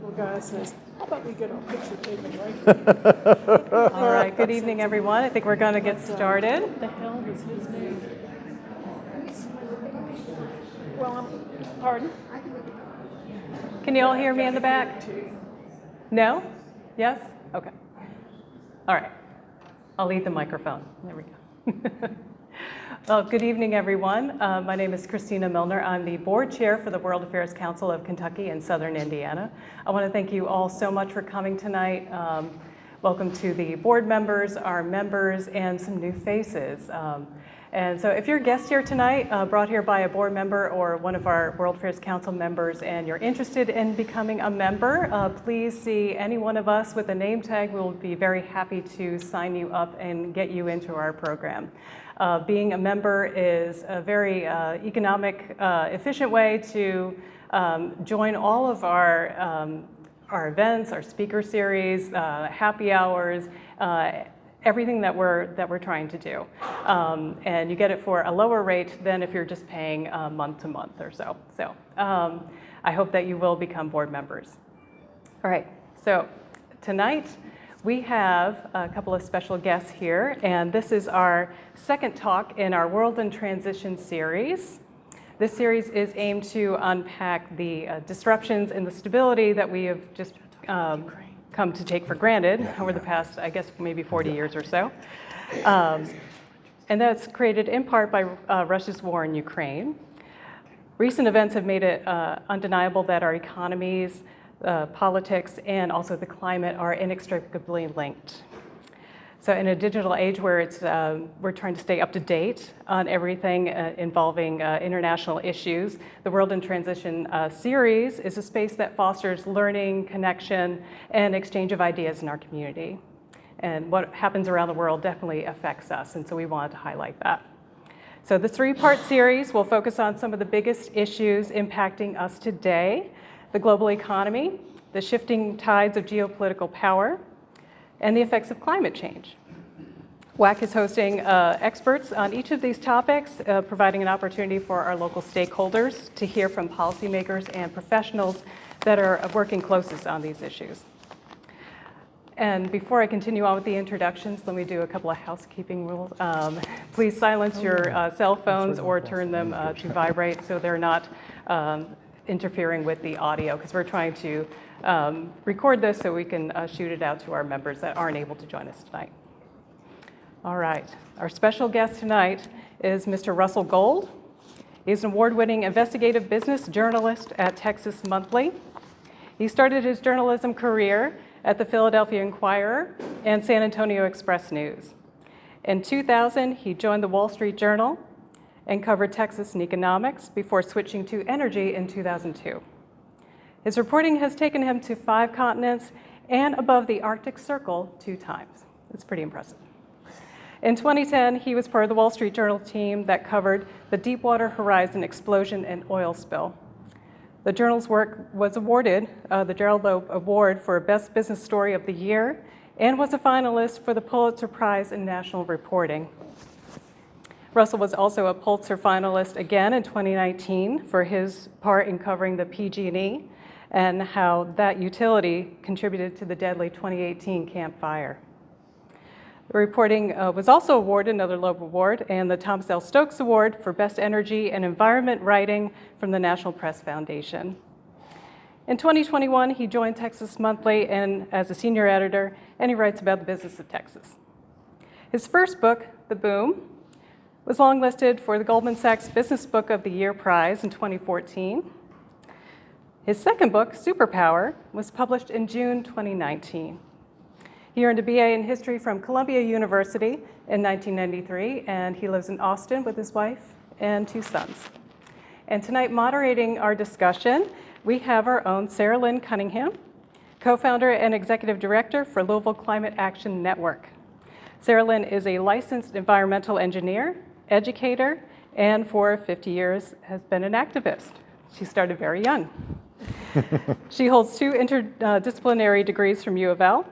little guy says, how about we get our picture taken right here? All right, good evening, everyone. I think we're going to get started. What the hell was his name? Well, pardon? Can you all hear me in the back? No? Yes? Okay. All right. I'll leave the microphone. There we go. Well, good evening, everyone. My name is Christina Milner. I'm the board chair for the World Affairs Council of Kentucky and Southern Indiana. I want to thank you all so much for coming tonight. Welcome to the board members, our members, and some new faces. And so if you're a guest here tonight, brought here by a board member or one of our World Affairs Council members, and you're interested in becoming a member, please see any one of us with a name tag. We'll be very happy to sign you up and get you into our program. Being a member is a very economic, efficient way to join all of our events, our speaker series, happy hours, everything that we're trying to do. And you get it for a lower rate than if you're just paying month to month or so. So I hope that you will become board members. All right, so tonight we have a couple of special guests here, and this is our second talk in our World in Transition series. This series is aimed to unpack the disruptions and the stability that we have just come to take for granted over the past, I guess, maybe 40 years or so. And that's created in part by Russia's war in Ukraine. Recent events have made it undeniable that our economies, politics, and also the climate are inextricably linked. So in a digital age where we're trying to stay up to date on everything involving international issues, the World in Transition series is a space that fosters learning, connection, and exchange of ideas in our community. And what happens around the world definitely affects us, and so we wanted to highlight that. So the three-part series will focus on some of the biggest issues impacting us today: the global economy, the shifting tides of geopolitical power, and the effects of climate change. WAC is hosting experts on each of these topics, providing an opportunity for our local stakeholders to hear from policymakers and professionals that are working closest on these issues. And before I continue on with the introductions, let me do a couple of housekeeping rules. Please silence your cell phones or turn them to vibrate so they're not interfering with the audio, because we're trying to record this so we can shoot it out to our members that aren't able to join us tonight. All right, our special guest tonight is Mr. Russell Gold. He's an award-winning investigative business journalist at Texas Monthly. He started his journalism career at the Philadelphia Inquirer and San Antonio Express News. In 2000, he joined the Wall Street Journal and covered Texas and economics before switching to energy in 2002. His reporting has taken him to 5 continents and above the Arctic Circle 2 times. It's pretty impressive. In 2010, he was part of the Wall Street Journal team that covered the Deepwater Horizon explosion and oil spill. The Journal's work was awarded the Gerald Loeb Award for Best Business Story of the Year and was a finalist for the Pulitzer Prize in National Reporting. Russell was also a Pulitzer finalist again in 2019 for his part in covering the PG&E and how that utility contributed to the deadly 2018 Camp Fire. The reporting was also awarded another Loeb Award and the Thomas L. Stokes Award for Best Energy and Environment Writing from the National Press Foundation. In 2021, he joined Texas Monthly and as a senior editor, and he writes about the business of Texas. His first book, The Boom, was longlisted for the Goldman Sachs Business Book of the Year Prize in 2014. His second book, Superpower, was published in June 2019. He earned a BA in history from Columbia University in 1993, and he lives in Austin with his wife and 2 sons. And tonight, moderating our discussion, we have our own Sarah Lynn Cunningham, co-founder and executive director for Louisville Climate Action Network. Sarah Lynn is a licensed environmental engineer, educator, and for 50 years has been an activist. She started very young. She holds 2 interdisciplinary degrees from U of L,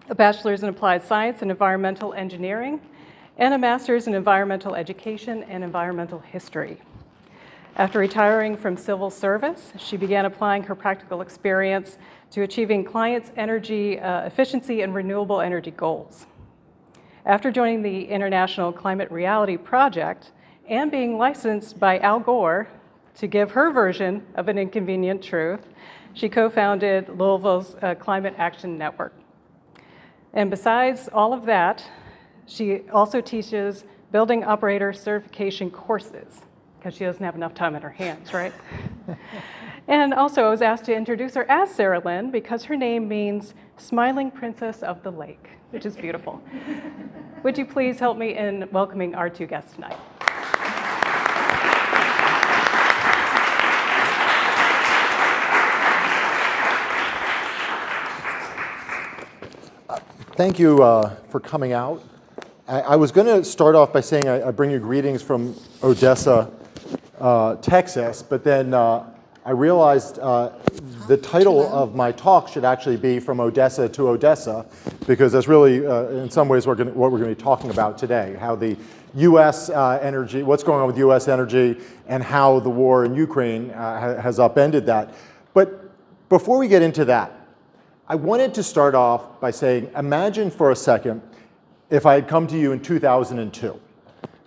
a bachelor's in applied science and environmental engineering, and a master's in environmental education and environmental history. After retiring from civil service, she began applying her practical experience to achieving clients' energy efficiency and renewable energy goals. After joining the International Climate Reality Project and being licensed by Al Gore to give her version of an inconvenient truth, she co-founded Louisville's Climate Action Network. And besides all of that, she also teaches building operator certification courses, because she doesn't have enough time in her hands, right? And also, I was asked to introduce her as Sarah Lynn because her name means Smiling Princess of the Lake, which is beautiful. Would you please help me in welcoming our two guests tonight? Thank you for coming out. I was going to start off by saying I bring you greetings from Odessa, Texas, but then I realized the title of my talk should actually be From Odessa to Odessa, because that's really, in some ways, what we're going to be talking about today, how the U.S. energy, what's going on with U.S. energy, and how the war in Ukraine has upended that. But before we get into that, I wanted to start off by saying, imagine for a second if I had come to you in 2002,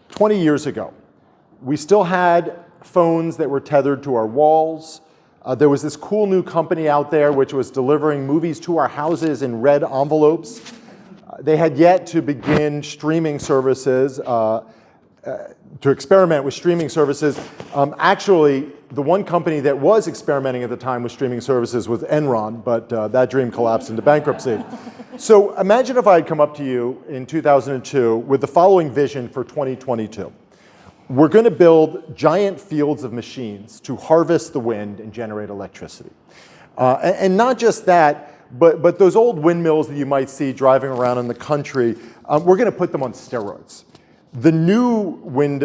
20 years ago. We still had phones that were tethered to our walls. There was this cool new company out there which was delivering movies to our houses in red envelopes. They had yet to begin streaming services, to experiment with streaming services. Actually, the one company that was experimenting at the time with streaming services was Enron, but that dream collapsed into bankruptcy. So imagine if I had come up to you in 2002 with the following vision for 2022. We're going to build giant fields of machines to harvest the wind and generate electricity. And not just that, but those old windmills that you might see driving around in the country, we're going to put them on steroids. The new wind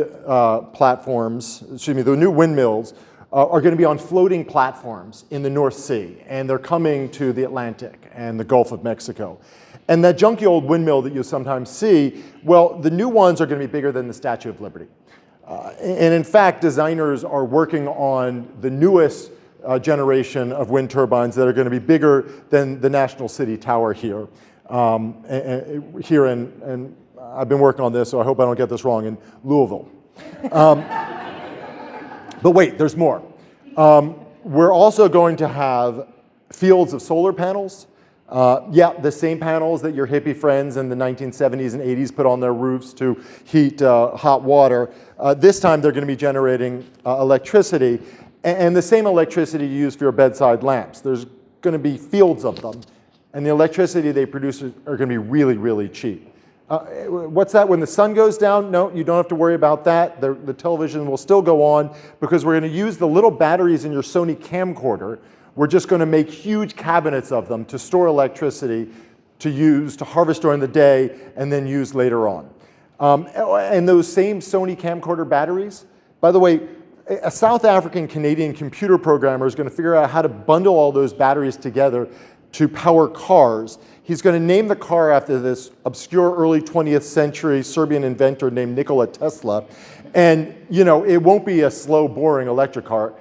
platforms, the new windmills are going to be on floating platforms in the North Sea, and they're coming to the Atlantic and the Gulf of Mexico. And that junky old windmill that you sometimes see, well, the new ones are going to be bigger than the Statue of Liberty. And in fact, designers are working on the newest generation of wind turbines that are going to be bigger than the National City Tower here. And I've been working on this, so I hope I don't get this wrong, in Louisville. But wait, there's more. We're also going to have fields of solar panels. The same panels that your hippie friends in the 1970s and 80s put on their roofs to heat hot water. This time they're going to be generating electricity, and the same electricity you use for your bedside lamps. There's going to be fields of them, and the electricity they produce are going to be really, really cheap. What's that? When the sun goes down? No, you don't have to worry about that. The television will still go on because we're going to use the little batteries in your Sony camcorder. We're just going to make huge cabinets of them to store electricity to use, to harvest during the day, and then use later on. And those same Sony camcorder batteries, by the way, a South African Canadian computer programmer is going to figure out how to bundle all those batteries together to power cars. He's going to name the car after this obscure early 20th century Serbian inventor named Nikola Tesla. And it won't be a slow, boring electric car.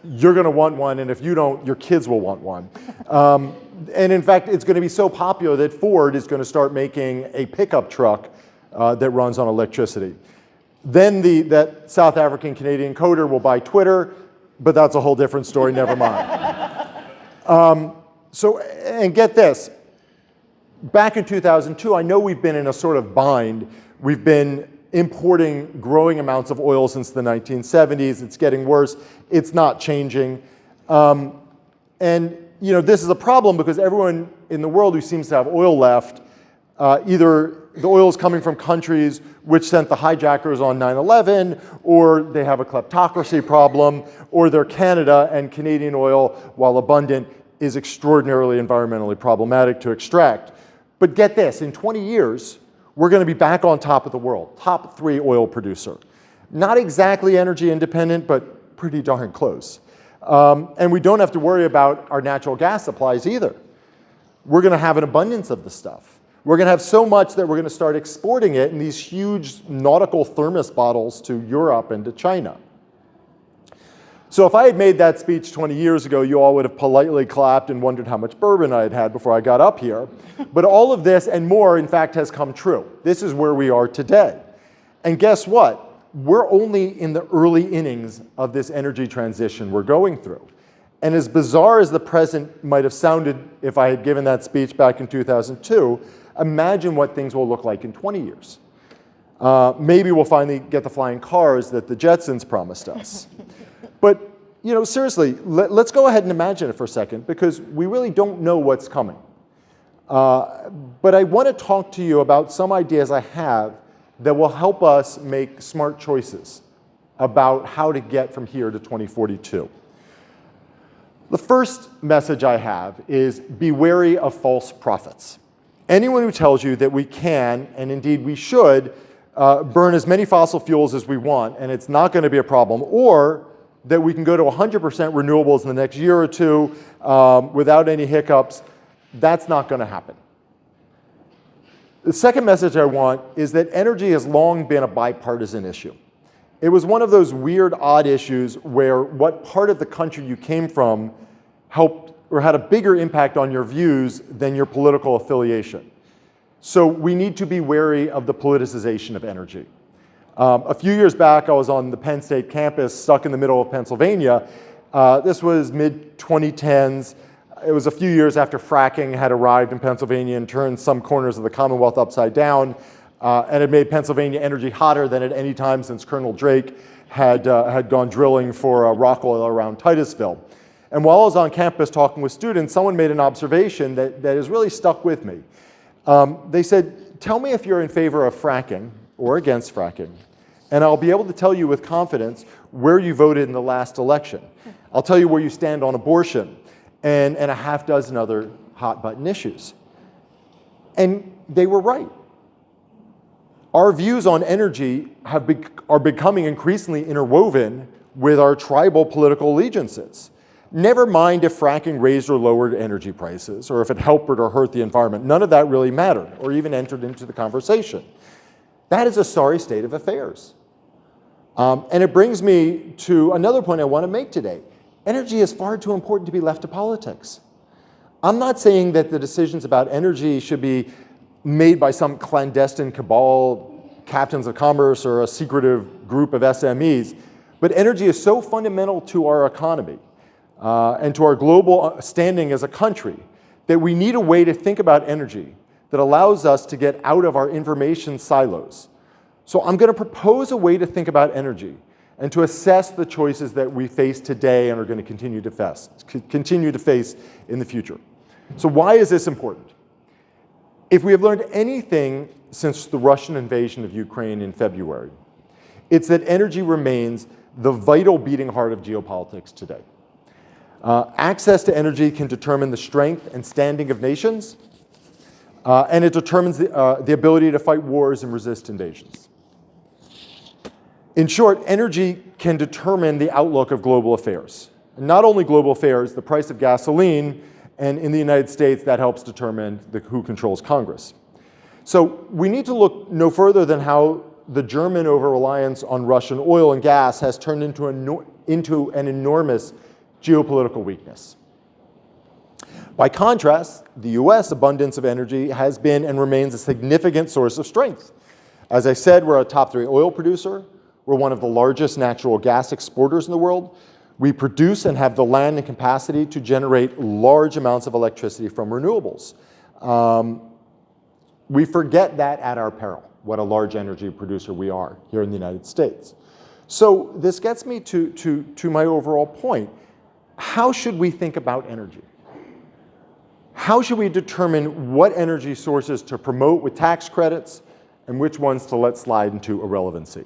You're going to want one, and if you don't, your kids will want one. And in fact, it's going to be so popular that Ford is going to start making a pickup truck that runs on electricity. Then that South African Canadian coder will buy Twitter, but that's a whole different story, never mind. And get this, back in 2002, I know we've been in a sort of bind. We've been importing growing amounts of oil since the 1970s. It's getting worse. It's not changing. This is a problem because everyone in the world who seems to have oil left, either the oil is coming from countries which sent the hijackers on 9/11, or they have a kleptocracy problem, or they're Canada, and Canadian oil, while abundant, is extraordinarily environmentally problematic to extract. But get this, in 20 years, we're going to be back on top of the world, top 3 oil producer. Not exactly energy independent, but pretty darn close. And we don't have to worry about our natural gas supplies either. We're going to have an abundance of the stuff. We're going to have so much that we're going to start exporting it in these huge nautical thermos bottles to Europe and to China. So if I had made that speech 20 years ago, you all would have politely clapped and wondered how much bourbon I had had before I got up here. But all of this and more, in fact, has come true. This is where we are today. And guess what? We're only in the early innings of this energy transition we're going through. And as bizarre as the present might have sounded if I had given that speech back in 2002, imagine what things will look like in 20 years. Maybe we'll finally get the flying cars that the Jetsons promised us. But seriously, let's go ahead and imagine it for a second, because we really don't know what's coming. But I want to talk to you about some ideas I have that will help us make smart choices about how to get from here to 2042. The first message I have is be wary of false prophets. Anyone who tells you that we can, and indeed we should, burn as many fossil fuels as we want, and it's not going to be a problem, or that we can go to 100% renewables in the next year or two without any hiccups, that's not going to happen. The second message I want is that energy has long been a bipartisan issue. It was one of those weird, odd issues where what part of the country you came from helped or had a bigger impact on your views than your political affiliation. So we need to be wary of the politicization of energy. A few years back, I was on the Penn State campus, stuck in the middle of Pennsylvania. This was mid-2010s. It was a few years after fracking had arrived in Pennsylvania and turned some corners of the Commonwealth upside down, and it made Pennsylvania energy hotter than at any time since Colonel Drake had gone drilling for rock oil around Titusville. And while I was on campus talking with students, someone made an observation that has really stuck with me. They said, tell me if you're in favor of fracking or against fracking, and I'll be able to tell you with confidence where you voted in the last election. I'll tell you where you stand on abortion and a half dozen other hot button issues. And they were right. Our views on energy are becoming increasingly interwoven with our tribal political allegiances. Never mind if fracking raised or lowered energy prices, or if it helped or hurt the environment. None of that really mattered, or even entered into the conversation. That is a sorry state of affairs. And it brings me to another point I want to make today. Energy is far too important to be left to politics. I'm not saying that the decisions about energy should be made by some clandestine cabal, captains of commerce, or a secretive group of SMEs, but energy is so fundamental to our economy and to our global standing as a country that we need a way to think about energy that allows us to get out of our information silos. So I'm going to propose a way to think about energy and to assess the choices that we face today and are going to continue to face in the future. So why is this important? If we have learned anything since the Russian invasion of Ukraine in February, it's that energy remains the vital beating heart of geopolitics today. Access to energy can determine the strength and standing of nations, and it determines the ability to fight wars and resist invasions. In short, energy can determine the outlook of global affairs. And not only global affairs, the price of gasoline, and in the United States, that helps determine who controls Congress. So we need to look no further than how the German over-reliance on Russian oil and gas has turned into an enormous geopolitical weakness. By contrast, the US abundance of energy has been and remains a significant source of strength. As I said, we're a top 3 oil producer. We're one of the largest natural gas exporters in the world. We produce and have the land and capacity to generate large amounts of electricity from renewables. We forget that at our peril, what a large energy producer we are here in the United States. So this gets me to my overall point. How should we think about energy? How should we determine what energy sources to promote with tax credits and which ones to let slide into irrelevancy?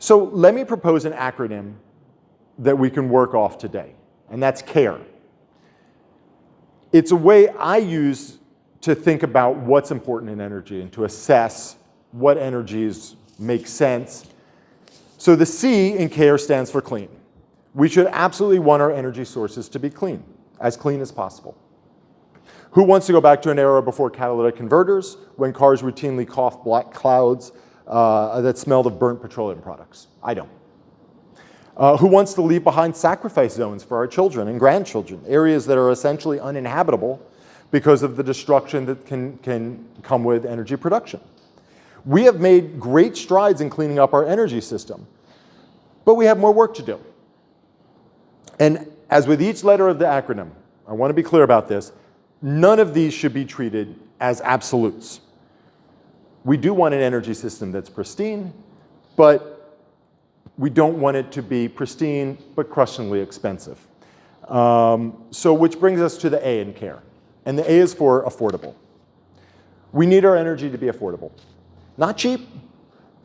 So let me propose an acronym that we can work off today, and that's CARE. It's a way I use to think about what's important in energy and to assess what energies make sense. So the C in CARE stands for clean. We should absolutely want our energy sources to be clean as possible. Who wants to go back to an era before catalytic converters, when cars routinely coughed black clouds that smelled of burnt petroleum products? I don't. Who wants to leave behind sacrifice zones for our children and grandchildren, areas that are essentially uninhabitable because of the destruction that can come with energy production? We have made great strides in cleaning up our energy system, but we have more work to do. And as with each letter of the acronym, I want to be clear about this, none of these should be treated as absolutes. We do want an energy system that's pristine, but we don't want it to be pristine but crushingly expensive. So which brings us to the A in CARE. And the A is for affordable. We need our energy to be affordable. Not cheap,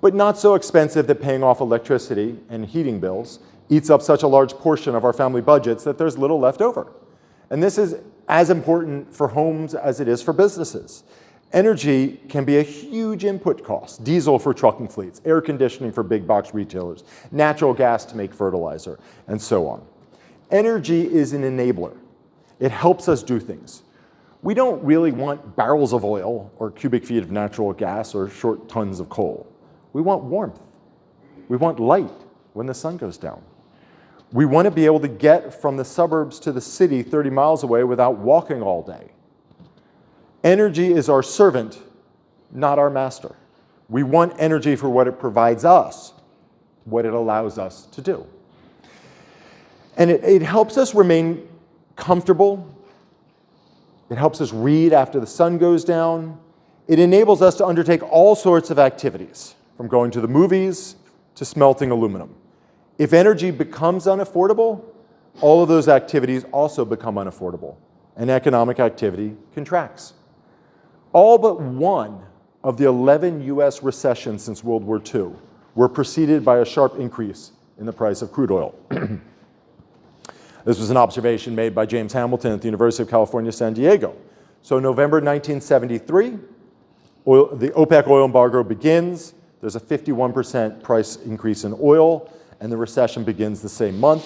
but not so expensive that paying off electricity and heating bills eats up such a large portion of our family budgets that there's little left over. And this is as important for homes as it is for businesses. Energy can be a huge input cost. Diesel for trucking fleets, air conditioning for big box retailers, natural gas to make fertilizer, and so on. Energy is an enabler. It helps us do things. We don't really want barrels of oil or cubic feet of natural gas or short tons of coal. We want warmth. We want light when the sun goes down. We want to be able to get from the suburbs to the city 30 miles away without walking all day. Energy is our servant, not our master. We want energy for what it provides us, what it allows us to do. And it helps us remain comfortable. It helps us read after the sun goes down. It enables us to undertake all sorts of activities, from going to the movies to smelting aluminum. If energy becomes unaffordable, all of those activities also become unaffordable, and economic activity contracts. All but one of the 11 US recessions since World War II were preceded by a sharp increase in the price of crude oil. This was an observation made by James Hamilton at the University of California, San Diego. So November 1973, the OPEC oil embargo begins. There's a 51% price increase in oil, and the recession begins the same month.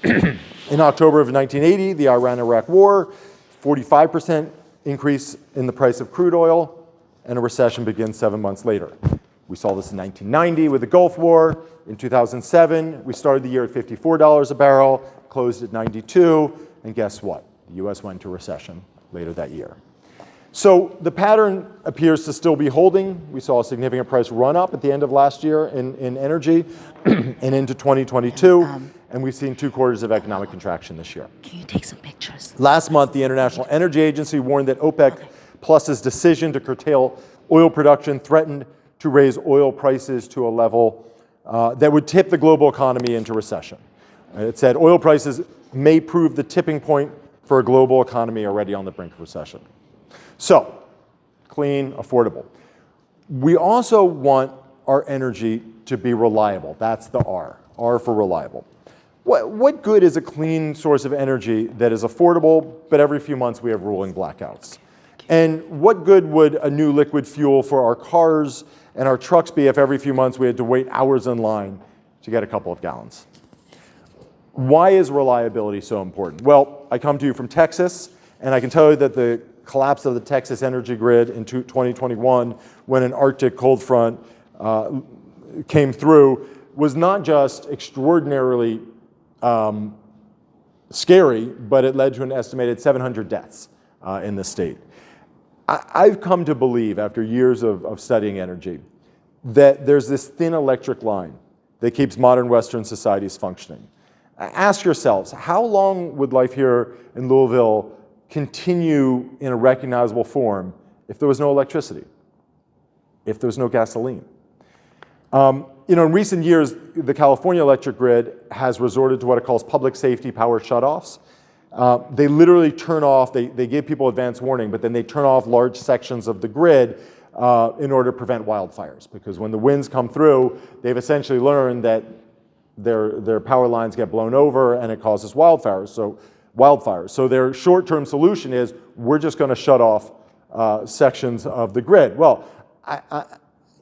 In October of 1980, the Iran-Iraq War, 45% increase in the price of crude oil, and a recession begins 7 months later. We saw this in 1990 with the Gulf War. In 2007, we started the year at $54 a barrel, closed at 92, and guess what? The US went into recession later that year. So the pattern appears to still be holding. We saw a significant price run up at the end of last year in energy and into 2022, and we've seen 2 quarters of economic contraction this year. Can you take some pictures? Last month, the International Energy Agency warned that OPEC Plus's decision to curtail oil production threatened to raise oil prices to a level that would tip the global economy into recession. It said oil prices may prove the tipping point for a global economy already on the brink of recession. So, clean, affordable. We also want our energy to be reliable. That's the R for reliable. What good is a clean source of energy that is affordable, but every few months we have rolling blackouts? And what good would a new liquid fuel for our cars and our trucks be if every few months we had to wait hours in line to get a couple of gallons? Why is reliability so important? Well, I come to you from Texas, and I can tell you that the collapse of the Texas energy grid in 2021, when an Arctic cold front came through, was not just extraordinarily scary, but it led to an estimated 700 deaths in the state. I've come to believe, after years of studying energy, that there's this thin electric line that keeps modern Western societies functioning. Ask yourselves, how long would life here in Louisville continue in a recognizable form if there was no electricity, if there was no gasoline? In recent years, the California electric grid has resorted to what it calls public safety power shutoffs. They literally turn off, they give people advance warning, but then they turn off large sections of the grid in order to prevent wildfires. Because when the winds come through, they've essentially learned that their power lines get blown over and it causes wildfires. So their short-term solution is, we're just going to shut off sections of the grid. Well,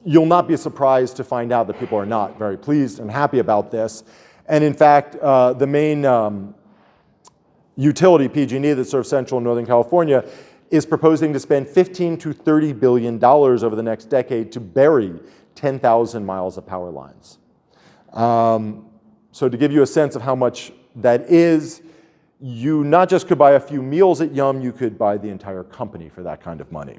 you'll not be surprised to find out that people are not very pleased and happy about this. And in fact, the main utility, PG&E, that serves Central and Northern California, is proposing to spend $15 to $30 billion over the next decade to bury 10,000 miles of power lines. So to give you a sense of how much that is, you not just could buy a few meals at Yum, you could buy the entire company for that kind of money.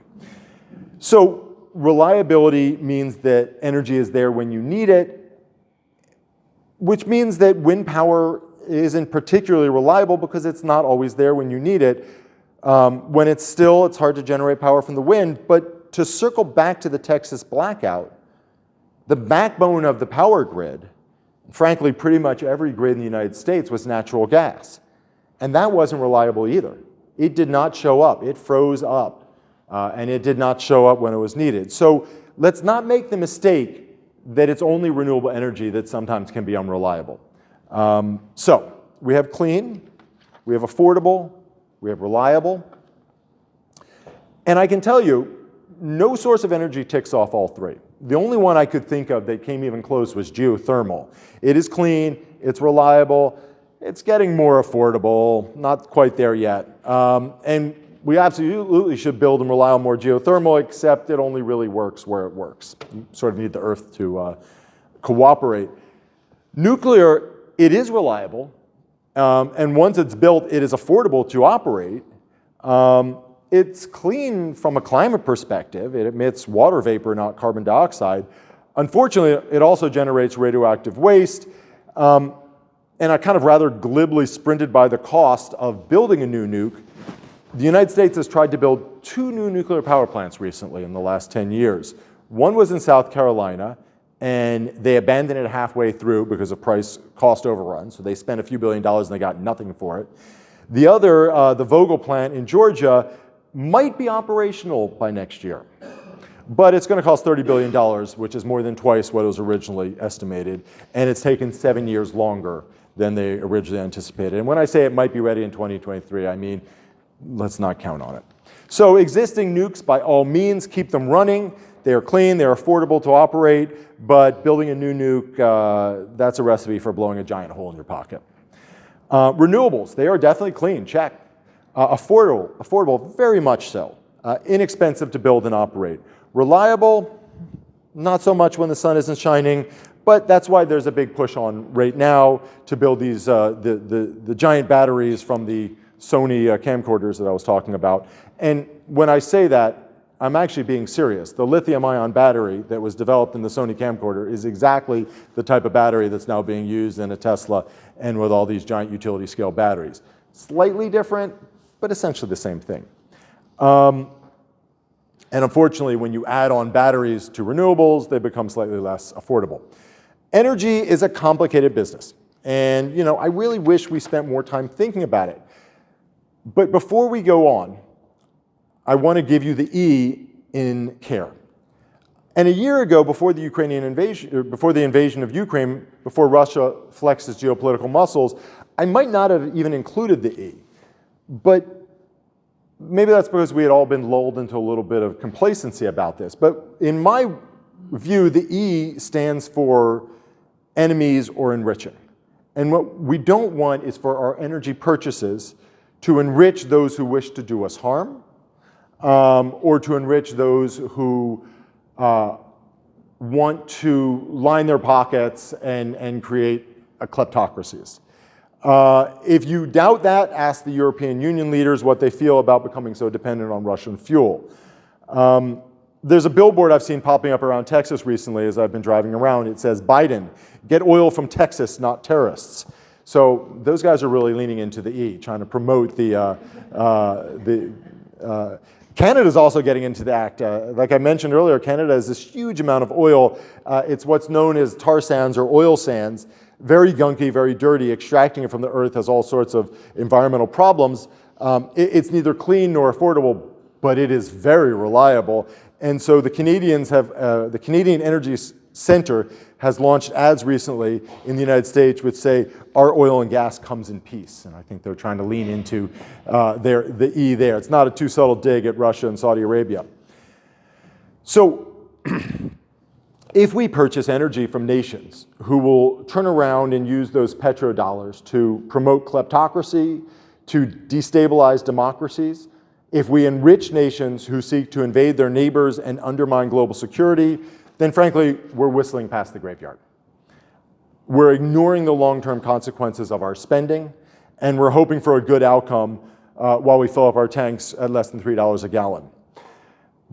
So reliability means that energy is there when you need it, which means that wind power isn't particularly reliable because it's not always there when you need it. When it's still, it's hard to generate power from the wind. But to circle back to the Texas blackout, the backbone of the power grid, frankly, pretty much every grid in the United States, was natural gas. And that wasn't reliable either. It did not show up. It froze up. And it did not show up when it was needed. So let's not make the mistake that it's only renewable energy that sometimes can be unreliable. So we have clean, we have affordable, we have reliable. And I can tell you, no source of energy ticks off all three. The only one I could think of that came even close was geothermal. It is clean, it's reliable, it's getting more affordable, not quite there yet. And we absolutely should build and rely on more geothermal, except it only really works where it works. You sort of need the earth to cooperate. Nuclear, it is reliable, and once it's built, it is affordable to operate. It's clean from a climate perspective. It emits water vapor, not carbon dioxide. Unfortunately, it also generates radioactive waste. And I kind of rather glibly sprinted by the cost of building a new nuke. The United States has tried to build 2 new nuclear power plants recently in the last 10 years. One was in South Carolina, and they abandoned it halfway through because of price-cost overrun. So they spent a few $1 billion and they got nothing for it. The other, the Vogtle plant in Georgia, might be operational by next year. But it's going to cost $30 billion, which is more than twice what was originally estimated. And it's taken 7 years longer than they originally anticipated. And when I say it might be ready in 2023, I mean, let's not count on it. So existing nukes, by all means, keep them running. They are clean, they're affordable to operate, but building a new nuke, that's a recipe for blowing a giant hole in your pocket. Renewables, they are definitely clean, check. Affordable, very much so. Inexpensive to build and operate. Reliable, not so much when the sun isn't shining, but that's why there's a big push on right now to build these, the giant batteries from the Sony camcorders that I was talking about. And when I say that, I'm actually being serious. The lithium-ion battery that was developed in the Sony camcorder is exactly the type of battery that's now being used in a Tesla and with all these giant utility-scale batteries. Slightly different, but essentially the same thing. And unfortunately, when you add on batteries to renewables, they become slightly less affordable. Energy is a complicated business. And I really wish we spent more time thinking about it. But before we go on, I want to give you the E in care. And a year ago, before the Ukrainian invasion, before the invasion of Ukraine, before Russia flexed its geopolitical muscles, I might not have even included the E. But maybe that's because we had all been lulled into a little bit of complacency about this. But in my view, the E stands for enemies or enriching. And what we don't want is for our energy purchases to enrich those who wish to do us harm, or to enrich those who want to line their pockets and create kleptocracies. If you doubt that, ask the European Union leaders what they feel about becoming so dependent on Russian fuel. There's a billboard I've seen popping up around Texas recently as I've been driving around. It says, "Biden, get oil from Texas, not terrorists." So those guys are really leaning into the E, trying to promote Canada's also getting into the act. Like I mentioned earlier, Canada has this huge amount of oil. It's what's known as tar sands or oil sands. Very gunky, very dirty. Extracting it from the earth has all sorts of environmental problems. It's neither clean nor affordable, but it is very reliable. And so the Canadians have, the Canadian Energy Center has launched ads recently in the United States which say, "Our oil and gas comes in peace." And I think they're trying to lean into the E there. It's not a too subtle dig at Russia and Saudi Arabia. So if we purchase energy from nations who will turn around and use those petrodollars to promote kleptocracy, to destabilize democracies, if we enrich nations who seek to invade their neighbors and undermine global security, then frankly, we're whistling past the graveyard. we're ignoring the long-term consequences of our spending, and we're hoping for a good outcome while we fill up our tanks at less than $3 a gallon.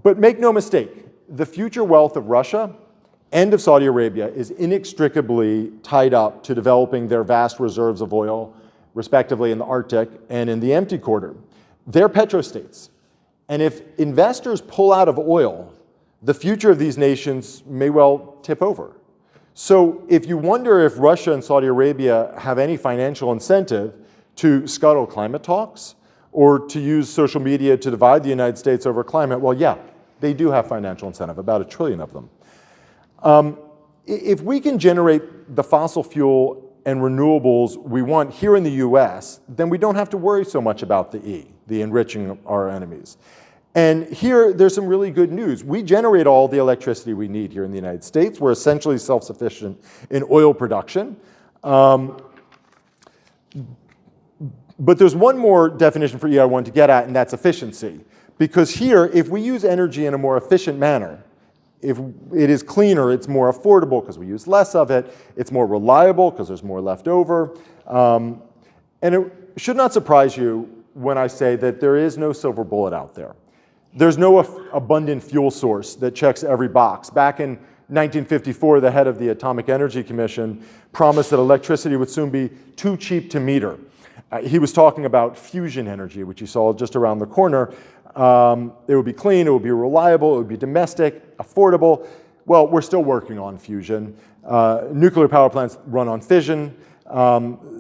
But make no mistake, the future wealth of Russia and of Saudi Arabia is inextricably tied up to developing their vast reserves of oil, respectively in the Arctic and in the Empty Quarter. They're petrostates. And if investors pull out of oil, the future of these nations may well tip over. So if you wonder if Russia and Saudi Arabia have any financial incentive to scuttle climate talks or to use social media to divide the United States over climate, well, yeah, they do have financial incentive, about $1 trillion of them. If we can generate the fossil fuel and renewables we want here in the US, then we don't have to worry so much about the E, the enriching our enemies. And here, there's some really good news. We generate all the electricity we need here in the United States. We're essentially self-sufficient in oil production. But there's one more definition for E I want to get at, and that's efficiency. Because here, if we use energy in a more efficient manner, if it is cleaner, it's more affordable because we use less of it, it's more reliable because there's more left over. And it should not surprise you when I say that there is no silver bullet out there. There's no abundant fuel source that checks every box. Back in 1954, the head of the Atomic Energy Commission promised that electricity would soon be too cheap to meter. He was talking about fusion energy, which you saw just around the corner. It would be clean, it would be reliable, it would be domestic, affordable. Well, we're still working on fusion. Nuclear power plants run on fission,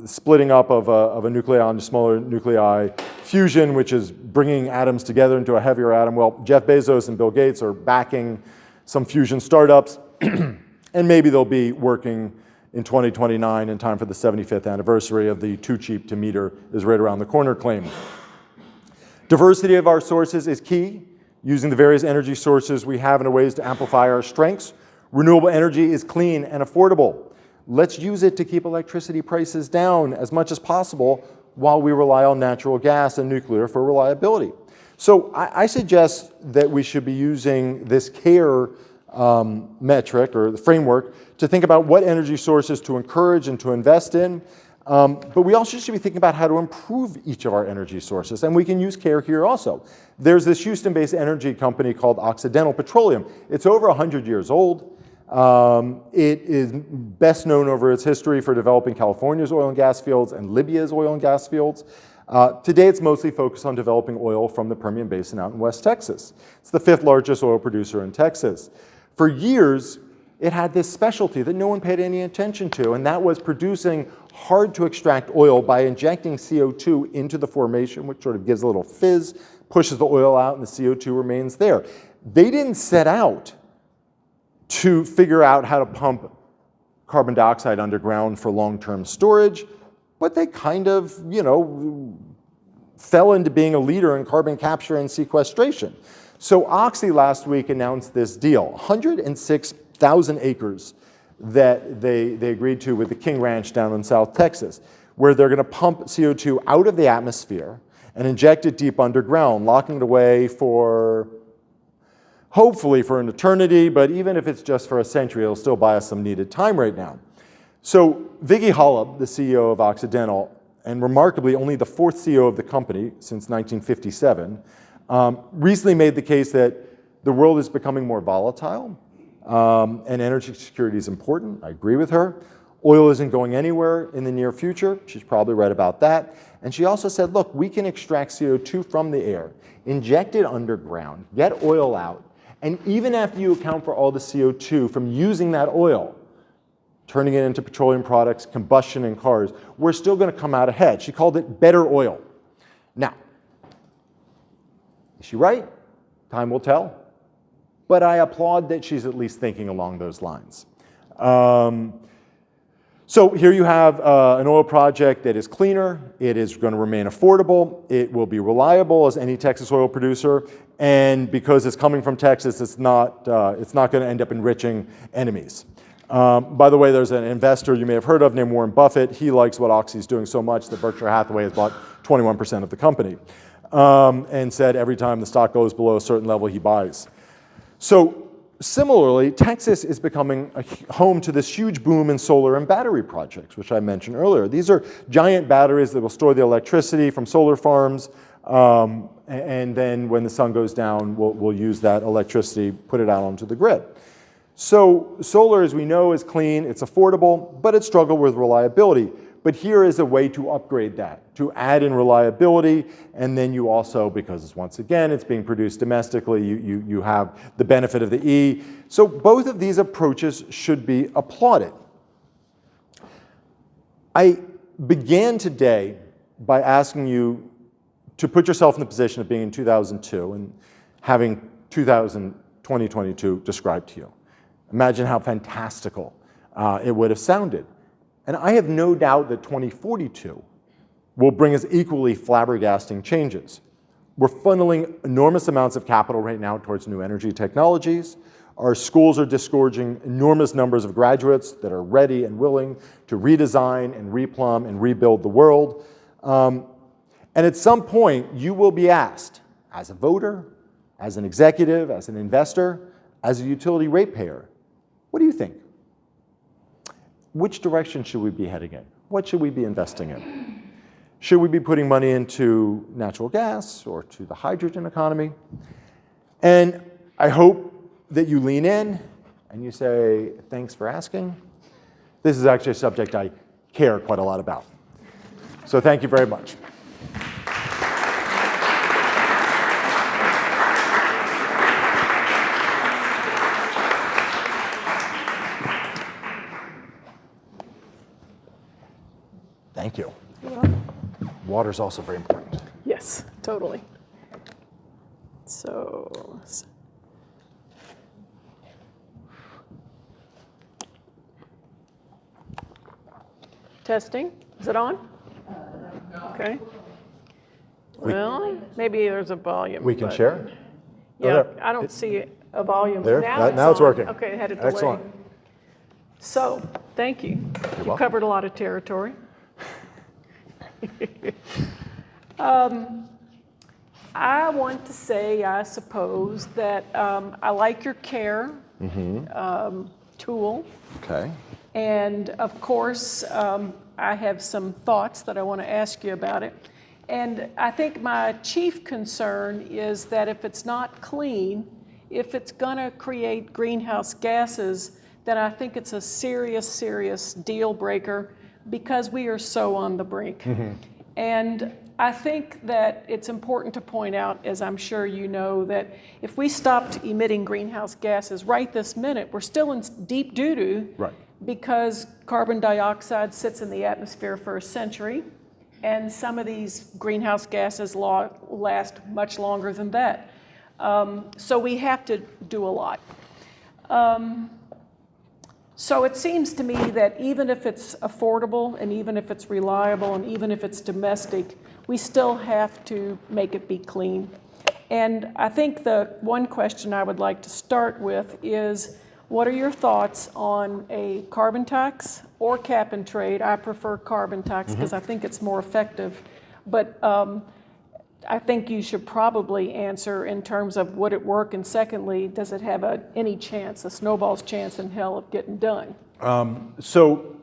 splitting up of a nuclei into smaller nuclei. Fusion, which is bringing atoms together into a heavier atom. Well, Jeff Bezos and Bill Gates are backing some fusion startups, and maybe they'll be working in 2029 in time for the 75th anniversary of the too cheap to meter is right around the corner claim. Diversity of our sources is key, using the various energy sources we have in ways to amplify our strengths. Renewable energy is clean and affordable. Let's use it to keep electricity prices down as much as possible while we rely on natural gas and nuclear for reliability. So I suggest that we should be using this CARE metric or the framework to think about what energy sources to encourage and to invest in. But we also should be thinking about how to improve each of our energy sources, and we can use CARE here also. There's this Houston-based energy company called Occidental Petroleum. It's over 100 years old. It is best known over its history for developing California's oil and gas fields and Libya's oil and gas fields. Today, it's mostly focused on developing oil from the Permian Basin out in West Texas. It's the 5th largest oil producer in Texas. For years, it had this specialty that no one paid any attention to, and that was producing hard-to-extract oil by injecting CO2 into the formation, which sort of gives a little fizz, pushes the oil out, and the CO2 remains there. They didn't set out to figure out how to pump carbon dioxide underground for long-term storage, but they kind of, fell into being a leader in carbon capture and sequestration. So Oxy last week announced this deal, 106,000 acres that they agreed to with the King Ranch down in South Texas, where they're going to pump CO2 out of the atmosphere and inject it deep underground, locking it away for, hopefully for an eternity, but even if it's just for a century, it'll still buy us some needed time right now. So Viggy Hollub, the CEO of Occidental, and remarkably only the 4th CEO of the company since 1957, recently made the case that the world is becoming more volatile and energy security is important. I agree with her. Oil isn't going anywhere in the near future. She's probably right about that. And she also said, look, we can extract CO2 from the air, inject it underground, get oil out, and even after you account for all the CO2 from using that oil, turning it into petroleum products, combustion in cars, we're still going to come out ahead. She called it better oil. Now, is she right? Time will tell. But I applaud that she's at least thinking along those lines. So here you have an oil project that is cleaner, it is going to remain affordable, it will be reliable as any Texas oil producer, and because it's coming from Texas, it's not going to end up enriching enemies. By the way, there's an investor you may have heard of named Warren Buffett. He likes what Oxy's doing so much that Berkshire Hathaway has bought 21% of the company, and said every time the stock goes below a certain level, he buys. So Similarly, Texas is becoming a home to this huge boom in solar and battery projects, which I mentioned earlier. These are giant batteries that will store the electricity from solar farms, and then when the sun goes down, we'll use that electricity, put it out onto the grid. So solar, as we know, is clean, it's affordable, but it struggled with reliability. But here is a way to upgrade that, to add in reliability, and then you also, because once again, it's being produced domestically, you have the benefit of the E. So both of these approaches should be applauded. I began today by asking you to put yourself in the position of being in 2002 and having 2022 described to you. Imagine how fantastical it would have sounded. And I have no doubt that 2042 will bring us equally flabbergasting changes. We're funneling enormous amounts of capital right now towards new energy technologies. Our schools are disgorging enormous numbers of graduates that are ready and willing to redesign and replumb and rebuild the world. And at some point, you will be asked, as a voter, as an executive, as an investor, as a utility ratepayer, what do you think? Which direction should we be heading in? What should we be investing in? Should we be putting money into natural gas or to the hydrogen economy? And I hope that you lean in and you say, thanks for asking. This is actually a subject I care quite a lot about. So thank you very much. Thank you. Water is also very important. Yes, totally. So, testing, is it on? Okay. Well, maybe there's a volume. We can but- share? Yeah, there. I don't see a volume. There? Now it's on. working. Okay, it had a delay. Excellent. So, thank you. You welcome. covered a lot of territory. I want to say, I suppose, that I like your CARE tool. Okay. And of course, I have some thoughts that I want to ask you about it. And I think my chief concern is that if it's not clean, if it's going to create greenhouse gases, then I think it's a serious, serious deal breaker because we are so on the brink. And I think that it's important to point out, as I'm sure you know, that if we stopped emitting greenhouse gases right this minute, we're still in deep doo-doo. Right. Because carbon dioxide sits in the atmosphere for a century, and some of these greenhouse gases last much longer than that. So we have to do a lot. So it seems to me that even if it's affordable, and even if it's reliable, and even if it's domestic, we still have to make it be clean. And I think the one question I would like to start with is, what are your thoughts on a carbon tax or cap and trade? I prefer carbon tax because I think it's more effective. But I think you should probably answer in terms of would it work, and secondly, does it have any chance, a snowball's chance in hell of getting done? So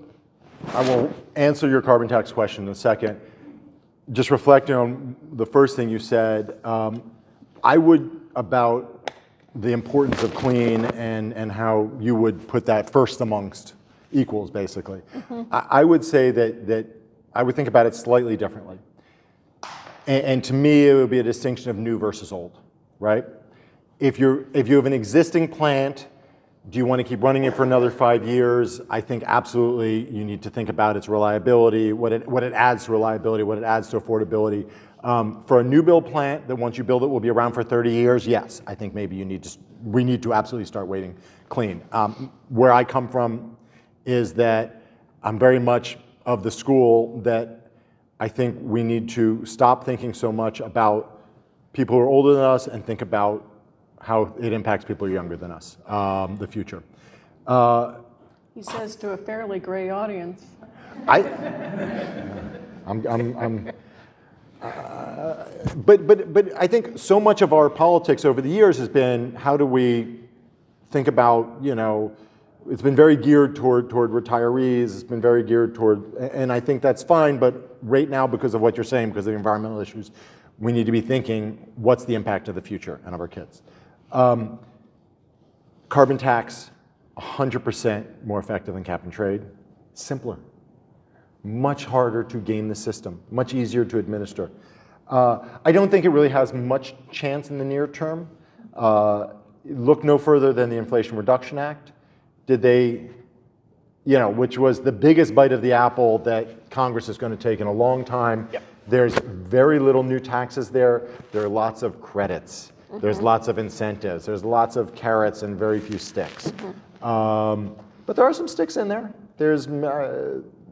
I will answer your carbon tax question in a second. Just reflecting on the first thing you said, I would about the importance of clean and how you would put that first amongst equals, basically. I would say that I would think about it slightly differently. And to me, it would be a distinction of new versus old, right? If you have an existing plant, do you want to keep running it for another 5 years? I think absolutely you need to think about its reliability, what it adds to reliability, what it adds to affordability. For a new build plant that once you build it will be around for 30 years, yes, I think maybe we need to absolutely start waiting clean. Where I come from is that I'm very much of the school that I think we need to stop thinking so much about people who are older than us and think about how it impacts people who are younger than us, the future. He says to a fairly gray audience. But I think so much of our politics over the years has been how do we think about, it's been very geared toward retirees, it's been very geared toward, and I think that's fine, but right now, because of what you're saying, because of the environmental issues, we need to be thinking, what's the impact of the future and of our kids? Carbon tax, 100% more effective than cap and trade, simpler. Much harder to game the system, much easier to administer. I don't think it really has much chance in the near term. Look no further than the Inflation Reduction Act. Did they, which was the biggest bite of the apple that Congress is going to take in a long time. Yep. There's very little new taxes there. There are lots of credits. There's lots of incentives. There's lots of carrots and very few sticks. But there are some sticks in there. There's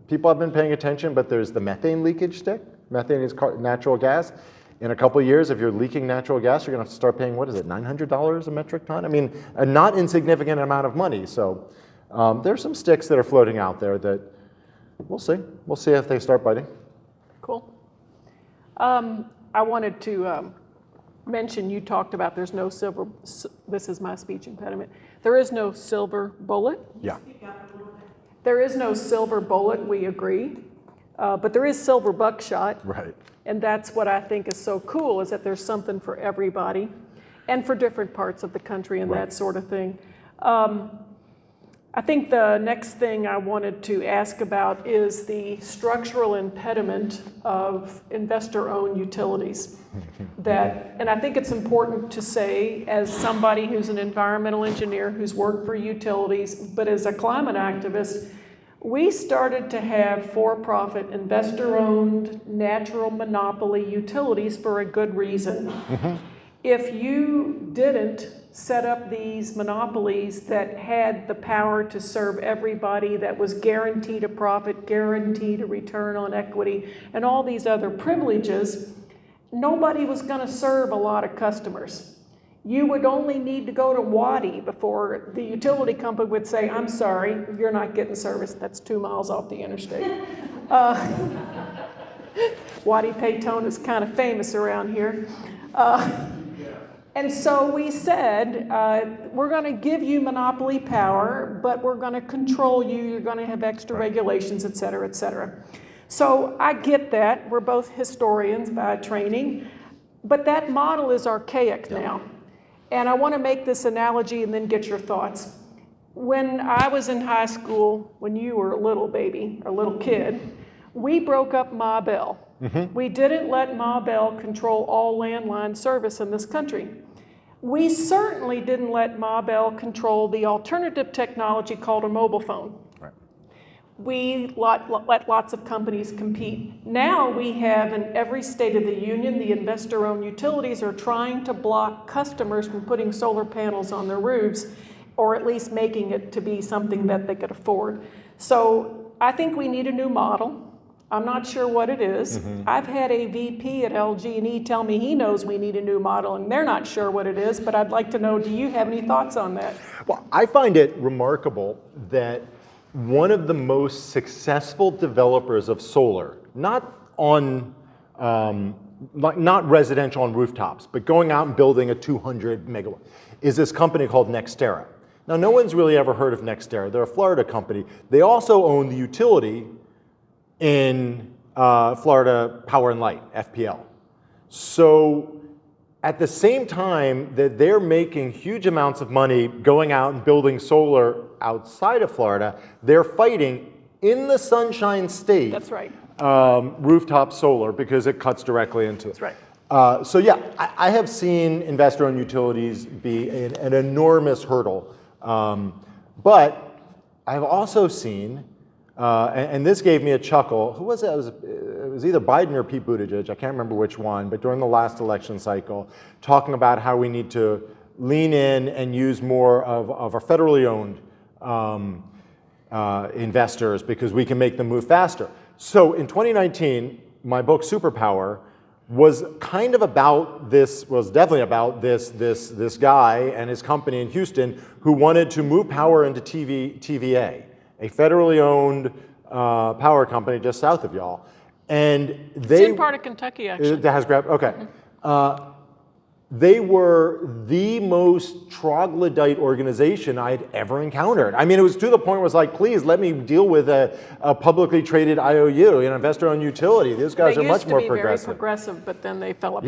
people have been paying attention, but there's the methane leakage stick. Methane is natural gas. In a couple of years, if you're leaking natural gas, you're going to have to start paying, what is it, $900 a metric ton? I mean, a not insignificant amount of money. So there's some sticks that are floating out there that we'll see. We'll see if they start biting. Cool. I wanted to mention, you talked about there's no silver, this is my speech impediment. There is no silver bullet. Yeah. There is no silver bullet, we agree. But there is silver buckshot. Right. And that's what I think is so cool, is that there's something for everybody and for different parts of the country and that sort of thing. I think the next thing I wanted to ask about is the structural impediment of investor-owned utilities. And I think it's important to say, as somebody who's an environmental engineer who's worked for utilities, but as a climate activist, we started to have for-profit, investor-owned, natural monopoly utilities for a good reason. If you didn't set up these monopolies that had the power to serve everybody, that was guaranteed a profit, guaranteed a return on equity, and all these other privileges, nobody was going to serve a lot of customers. You would only need to go to Waddy before the utility company would say, I'm sorry, you're not getting service. That's 2 miles off the interstate. Waddy Paytone is kind of famous around here. And so we said, we're going to give you monopoly power, but we're going to control you. You're going to have extra regulations, et cetera, et cetera. So I get that. We're both historians by training. But that model is archaic now. And I want to make this analogy and then get your thoughts. When I was in high school, when you were a little baby, or little kid, we broke up Ma Bell. We didn't let Ma Bell control all landline service in this country. We certainly didn't let Ma Bell control the alternative technology called a mobile phone. We let lots of companies compete. Now we have, in every state of the union, the investor-owned utilities are trying to block customers from putting solar panels on their roofs, or at least making it to be something that they could afford. So I think we need a new model. I'm not sure what it is. I've had a VP at LG&E tell me he knows we need a new model, and they're not sure what it is, but I'd like to know, do you have any thoughts on that? Well, I find it remarkable that one of the most successful developers of solar, not residential on rooftops, but going out and building a 200 megawatt, is this company called NextEra. Now, no one's really ever heard of NextEra. They're a Florida company. They also own the utility in Florida Power and Light, FPL. So at the same time that they're making huge amounts of money going out and building solar outside of Florida, they're fighting in the Sunshine State. That's right. Rooftop solar, because it cuts directly into it. That's right. So yeah, I have seen investor-owned utilities be an enormous hurdle. But I've also seen, and this gave me a chuckle. Who was it? It was either Biden or Pete Buttigieg. I can't remember which one, but during the last election cycle, talking about how we need to lean in and use more of our federally owned investors because we can make them move faster. So in 2019, my book Superpower was kind of about this, was definitely about this guy and his company in Houston who wanted to move power into TVA, a federally owned power company just south of y'all. And It's in part of Kentucky, actually. That has grabbed, okay. they were the most troglodyte organization I'd ever encountered. I mean, it was to the point where it was like, please let me deal with a publicly traded IOU, an investor-owned utility. These guys are much more They used to be very progressive. progressive, but then they fell apart.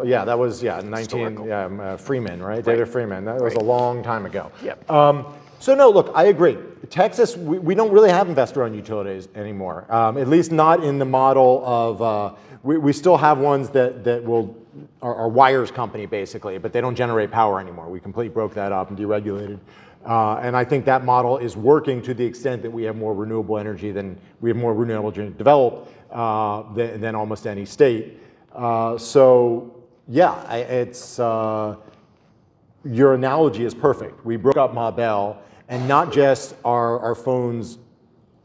Yeah, that was 19 Historical. Freeman, right? David Freeman. That was a long time ago. Yep. So no, look, I agree. Texas, we don't really have investor-owned utilities anymore. At least not in the model of. We still have ones that are wires company basically, but they don't generate power anymore. We completely broke that up and deregulated. And I think that model is working to the extent that we have more renewable energy developed than almost any state. So yeah, it's your analogy is perfect. We broke up Ma Bell, and not just our phones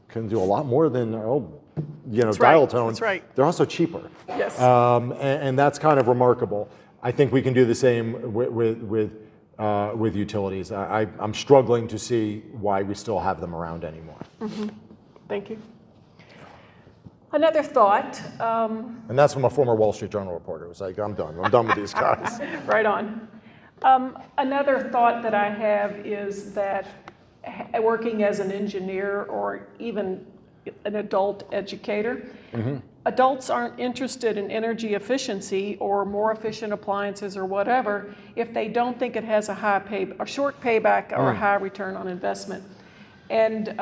can do a lot more than dial tones. That's right. They're also cheaper. Yes. And that's kind of remarkable. I think we can do the same with utilities. I'm struggling to see why we still have them around anymore. Thank you. Another thought, And that's from a former Wall Street Journal reporter. It was like, I'm done with these guys. right on. Another thought that I have is that working as an engineer or even an adult educator, adults aren't interested in energy efficiency or more efficient appliances or whatever if they don't think it has a short payback or a high return on investment. And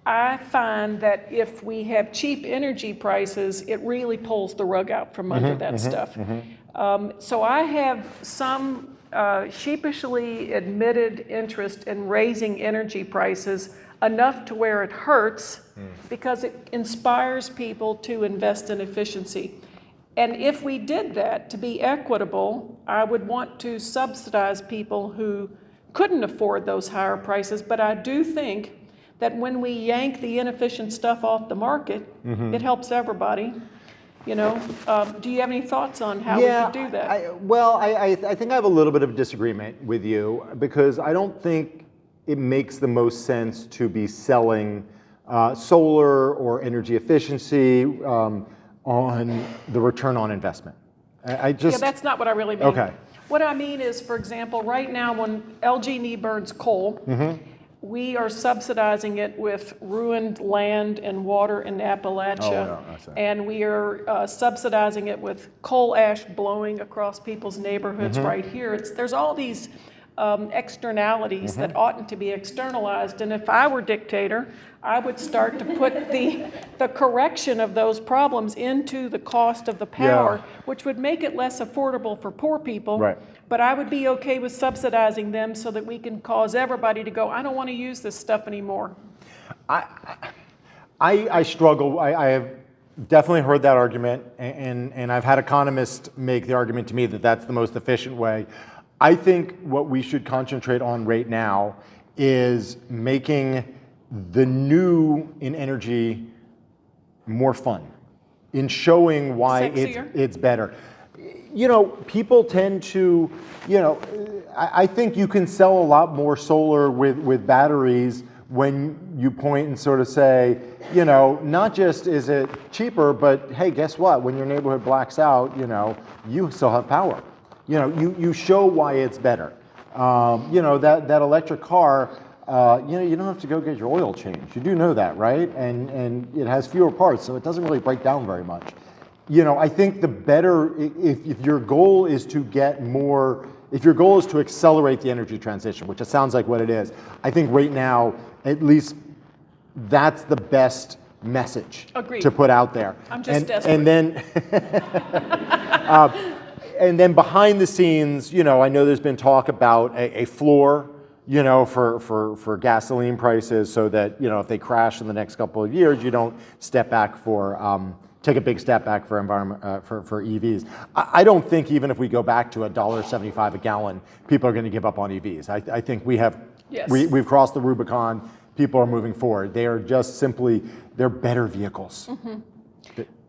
I find that if we have cheap energy prices, it really pulls the rug out from under that stuff. So I have some sheepishly admitted interest in raising energy prices enough to where it hurts because it inspires people to invest in efficiency. And if we did that, to be equitable, I would want to subsidize people who couldn't afford those higher prices, but I do think that when we yank the inefficient stuff off the market, it helps everybody. Do you have any thoughts on how we could do that? I think I have a little bit of disagreement with you because I don't think it makes the most sense to be selling solar or energy efficiency on the return on investment. Yeah, that's not what I really mean. Okay. What I mean is, for example, right now when LG&E burns coal, we are subsidizing it with ruined land and water in Appalachia. And we are subsidizing it with coal ash blowing across people's neighborhoods right here. There's all these externalities that oughtn't to be externalized. And if I were dictator, I would start to put the correction of those problems into the cost of the power, which would make it less affordable for poor people. Right. But I would be okay with subsidizing them so that we can cause everybody to go, I don't want to use this stuff anymore. I struggle. I have definitely heard that argument, and I've had economists make the argument to me that that's the most efficient way. I think what we should concentrate on right now is making the new in energy more fun, in showing why it's better. People tend to, I think you can sell a lot more solar with batteries when you point and sort of say, not just is it cheaper, but hey, guess what? When your neighborhood blacks out, you still have power. You show why it's better. That electric car, you don't have to go get your oil changed. You do know that, right? And it has fewer parts, so it doesn't really break down very much. I think the better, if your goal is to get more, if your goal is to accelerate the energy transition, which it sounds like what it is, I think right now, at least that's the best message to put out there. I'm just desperate. And then, and then behind the scenes, I know there's been talk about a floor, for gasoline prices, so that if they crash in the next couple of years, you don't step back take a big step back for environment for EVs. I don't think even if we go back to $1.75 a gallon, people are going to give up on EVs. I think we've crossed the Rubicon. People are moving forward. They are just simply they're better vehicles.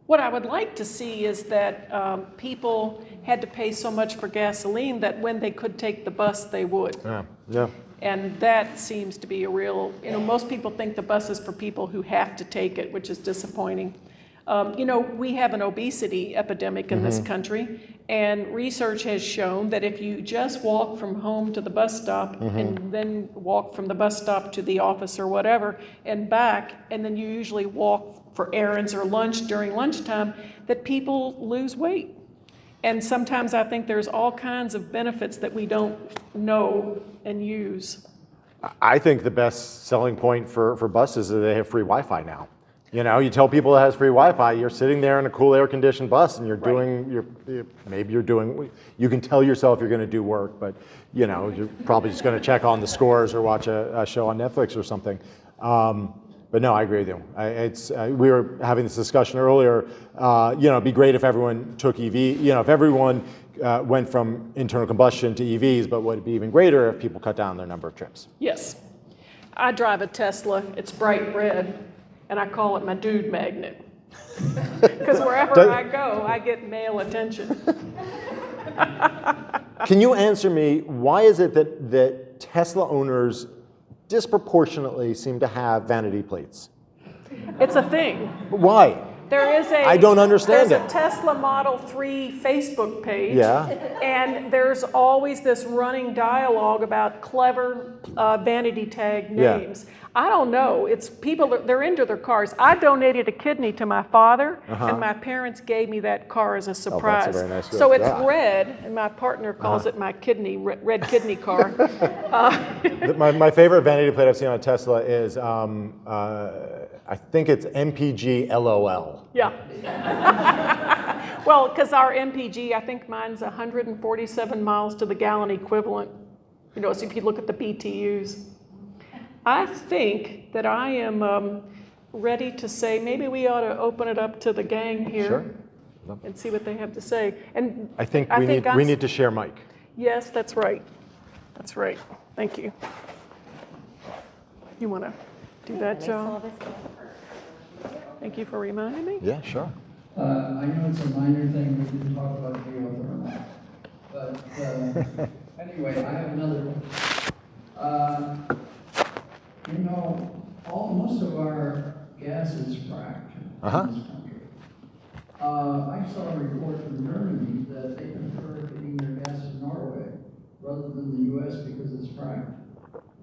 What I would like to see is that people had to pay so much for gasoline that when they could take the bus, they would. Yeah. And that seems to be a real, most people think the bus is for people who have to take it, which is disappointing. We have an obesity epidemic in this country, And research has shown that if you just walk from home to the bus stop and then walk from the bus stop to the office or whatever and back, and then you usually walk for errands or lunch during lunchtime, that people lose weight. And sometimes I think there's all kinds of benefits that we don't know and use. I think the best selling point for buses is that they have free Wi-Fi now. You know, you tell people it has free Wi-Fi, you're sitting there in a cool air-conditioned bus and maybe you're doing, you can tell yourself you're gonna do work, but you know, you're probably just gonna check on the scores or watch a show on Netflix or something. But no, I agree with you. We were having this discussion earlier, you know, it'd be great if everyone took EV, you know, if everyone went from internal combustion to EVs, but would it be even greater if people cut down their number of trips? Yes. I drive a Tesla, it's bright red, and I call it my dude magnet. Because wherever I go, I get male attention. Can you answer me, why is it that Tesla owners disproportionately seem to have vanity plates? It's a thing. Why? There is I don't understand there's it. a Tesla Model 3 Facebook page. Yeah. And there's always this running dialogue about clever vanity tag Yeah. names. I don't know. It's people, they're into their cars. I donated a kidney to my father, and my parents gave me that car as a surprise. very nice gift. So it's Yeah. red, and my partner calls it my kidney, red kidney car. My favorite vanity plate I've seen on Tesla is, I think it's MPG LOL. Yeah. Well, because our MPG, I think mine's 147 miles to the gallon equivalent. You know, so if you look at the BTUs. I think that I am ready to say maybe we ought to open it up to the gang here Sure. and see what they have to say. And I think we need to share Mike. Yes, that's right. That's right. Thank you. You want to do that, John? Thank you for reminding me. Yeah, sure. I know it's a minor thing, we didn't talk about geothermal, but anyway, I have another one. You know, most of our gas is fracked in this country. I saw a report from Germany that they prefer getting their gas in Norway rather than the US because it's fracked.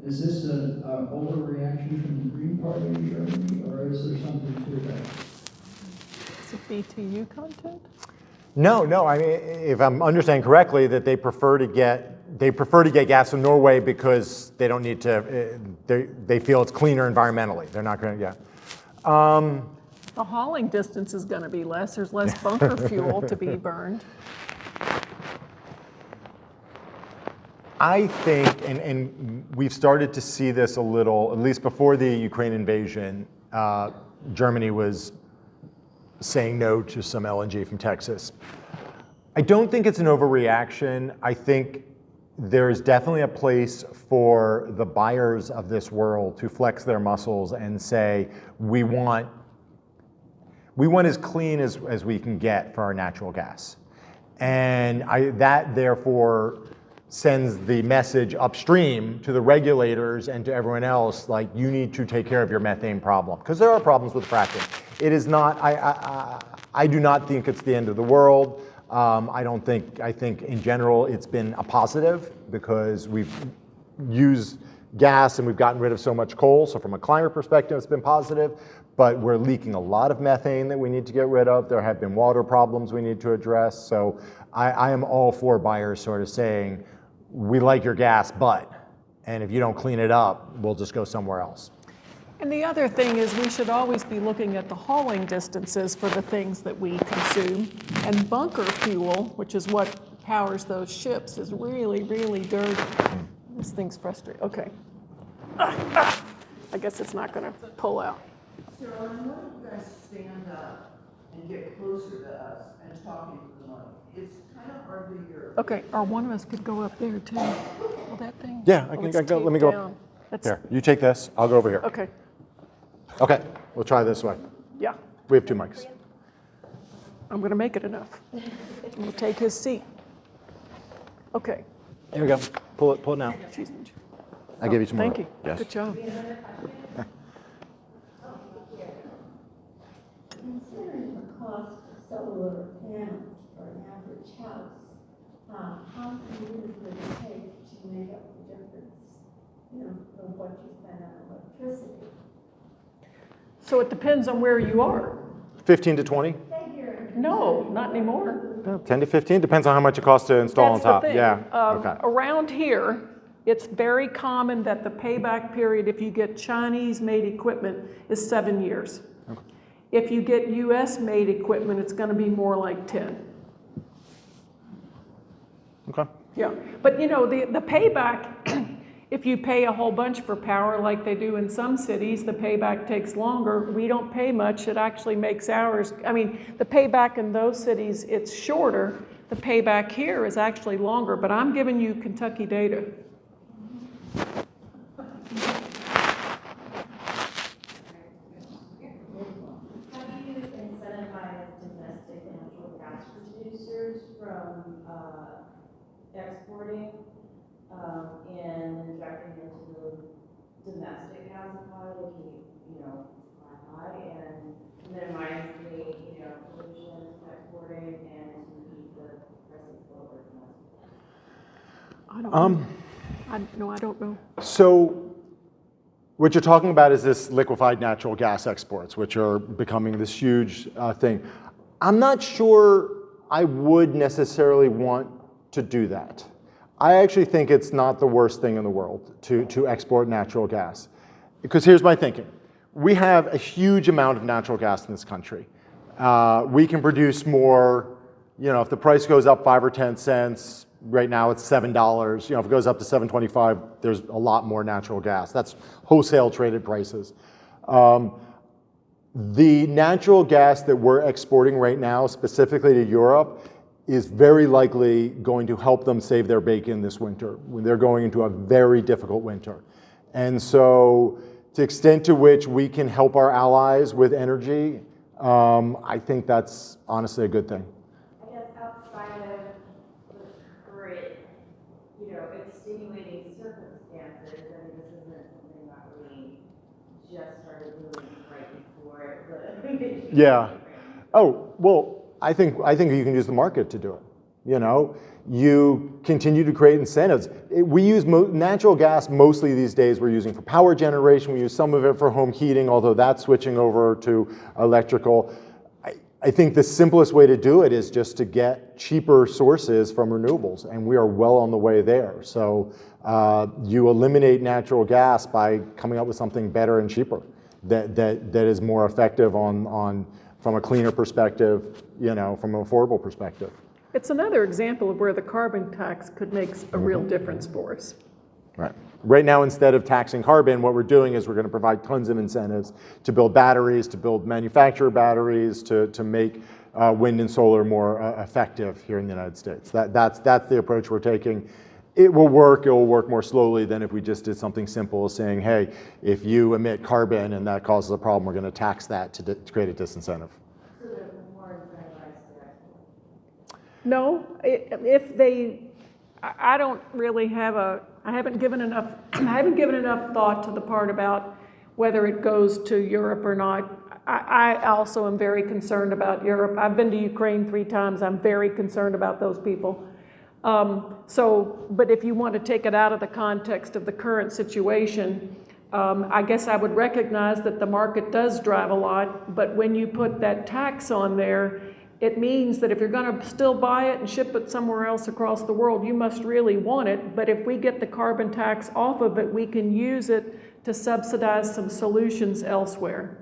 Is this an overreaction from the Green Party in Germany, or is there something to that? Is it BTU content? No, I mean, if I'm understanding correctly, that they prefer to get gas from Norway because they don't need to, they feel it's cleaner environmentally. They're not going to, yeah. The hauling distance is going to be less. There's less bunker fuel to be burned. I think, and we've started to see this a little, at least before the Ukraine invasion, Germany was saying no to some LNG from Texas. I don't think it's an overreaction. I think there is definitely a place for the buyers of this world to flex their muscles and say, we want as clean as we can get for our natural gas. And that therefore sends the message upstream to the regulators and to everyone else, like, you need to take care of your methane problem. Because there are problems with fracking. It is not, I do not think it's the end of the world. I think in general it's been a positive because we've used gas and we've gotten rid of so much coal. So from a climate perspective, it's been positive, but we're leaking a lot of methane that we need to get rid of. There have been water problems we need to address. So I am all for buyers sort of saying, we like your gas, and if you don't clean it up, we'll just go somewhere else. And the other thing is we should always be looking at the hauling distances for the things that we consume. And bunker fuel, which is what powers those ships, is really, really dirty. This thing's frustrating. Okay. I guess it's not going to pull out. Sir, why don't you guys stand up and get closer to us and talk into the mic? It's kind of hard to hear. Okay, or one of us could go up there too. Will that thing? Yeah, Oh, it's let me taped go down. up. That's, Here, you take this, I'll go over here. okay, Okay, we'll try this way. yeah. We have 2 mics. I'm going to make it enough. We'll take his seat. Okay. Here we go. Pull it now. She's, I gave you some more. thank you. Yes. Good job. Considering the cost of solar panels for an average house, long years would it take to make up the difference, of what you spend on electricity? So it depends on where you are. 15 to 20? No, not anymore. No, 10 to 15, depends on how much it costs to install That's on top. the thing. Yeah, okay. Around here, it's very common that the payback period, if you get Chinese-made equipment, is 7 years. Okay. If you get US-made equipment, it's going to be more like 10. Okay. Yeah, but the payback, if you pay a whole bunch for power like they do in some cities, the payback takes longer. We don't pay much. It actually makes ours, the payback in those cities, it's shorter. The payback here is actually longer, but I'm giving you Kentucky data. How do you incentivize domestic natural gas producers from exporting and injecting into the domestic gas supply to keep, supply high and minimize the, pollution exporting and to keep the prices lower domestically? I don't know. I don't know. So what you're talking about is this liquefied natural gas exports, which are becoming this huge thing. I'm not sure I would necessarily want to do that. I actually think it's not the worst thing in the world to export natural gas. Because here's my thinking. We have a huge amount of natural gas in this country. We can produce more, if the price goes up 5 or 10 cents, right now it's $7. If it goes up to $7.25, there's a lot more natural gas. That's wholesale traded prices. The natural gas that we're exporting right now, specifically to Europe, is very likely going to help them save their bacon this winter when they're going into a very difficult winter. And so to the extent to which we can help our allies with energy, I think that's honestly a good thing. I guess outside of the current, extenuating circumstances, this isn't something that we just started doing right before the Yeah. Oh, well, I think you can use the market to do it. You continue to create incentives. We use natural gas mostly these days. We're using for power generation. We use some of it for home heating, although that's switching over to electrical. I think the simplest way to do it is just to get cheaper sources from renewables, and we are well on the way there. So you eliminate natural gas by coming up with something better and cheaper that is more effective from a cleaner perspective, from an affordable perspective. It's another example of where the carbon tax could make a real difference for us. Right. Right now, instead of taxing carbon, what we're doing is we're going to provide tons of incentives to build batteries, to build manufacturer batteries, to make wind and solar more effective here in the United States. That's the approach we're taking. It will work more slowly than if we just did something simple as saying, hey, if you emit carbon and that causes a problem, we're going to tax that to create a disincentive. So they're more incentivized to export. No, if they, I don't really have I haven't given enough thought to the part about whether it goes to Europe or not. I also am very concerned about Europe. I've been to Ukraine 3 times. I'm very concerned about those people. But if you want to take it out of the context of the current situation, I guess I would recognize that the market does drive a lot, but when you put that tax on there, it means that if you're going to still buy it and ship it somewhere else across the world, you must really want it. But if we get the carbon tax off of it, we can use it to subsidize some solutions elsewhere.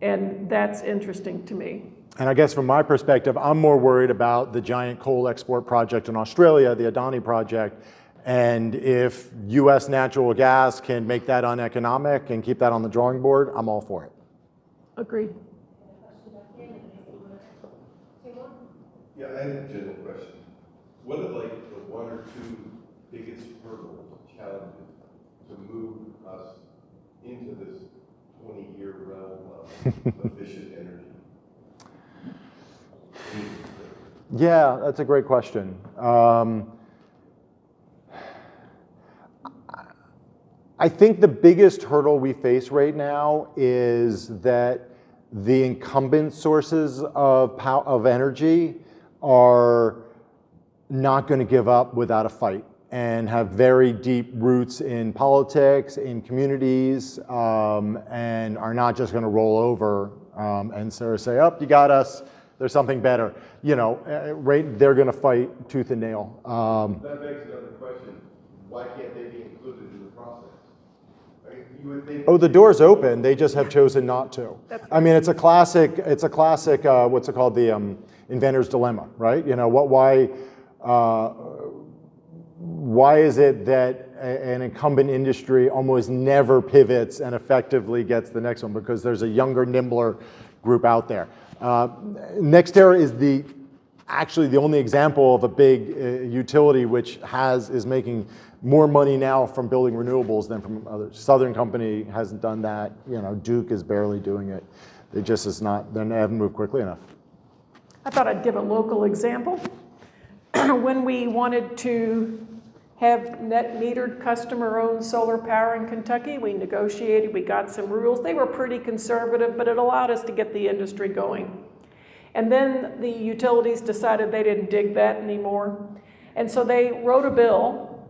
And that's interesting to me. And I guess from my perspective, I'm more worried about the giant coal export project in Australia, the Adani project. And if US natural gas can make that uneconomic and keep that on the drawing board, I'm all for it. Agreed. Yeah, I have a general question. What are like the 1 or 2 biggest hurdles, challenges to move us into this 20-year realm of efficient energy? Yeah, that's a great question. I think the biggest hurdle we face right now is that the incumbent sources of energy are not going to give up without a fight and have very deep roots in politics, in communities, and are not just going to roll over and sort of say, "Oh, you got us. There's something better." You know, right? They're going to fight tooth and nail. That begs another question. Why can't they be included in the process? Right? You would think. Oh, the door's open. They just have chosen not to. I mean, it's a classic. What's it called? The inventor's dilemma, right? You know, why is it that an incumbent industry almost never pivots and effectively gets the next one? Because there's a younger, nimbler group out there. NextEra is actually the only example of a big utility which is making more money now from building renewables than from others. Southern Company hasn't done that. You know, Duke is barely doing it. They haven't moved quickly enough. I thought I'd give a local example. When we wanted to have net metered customer-owned solar power in Kentucky, we negotiated, we got some rules. They were pretty conservative, but it allowed us to get the industry going. And then the utilities decided they didn't dig that anymore. And so they wrote a bill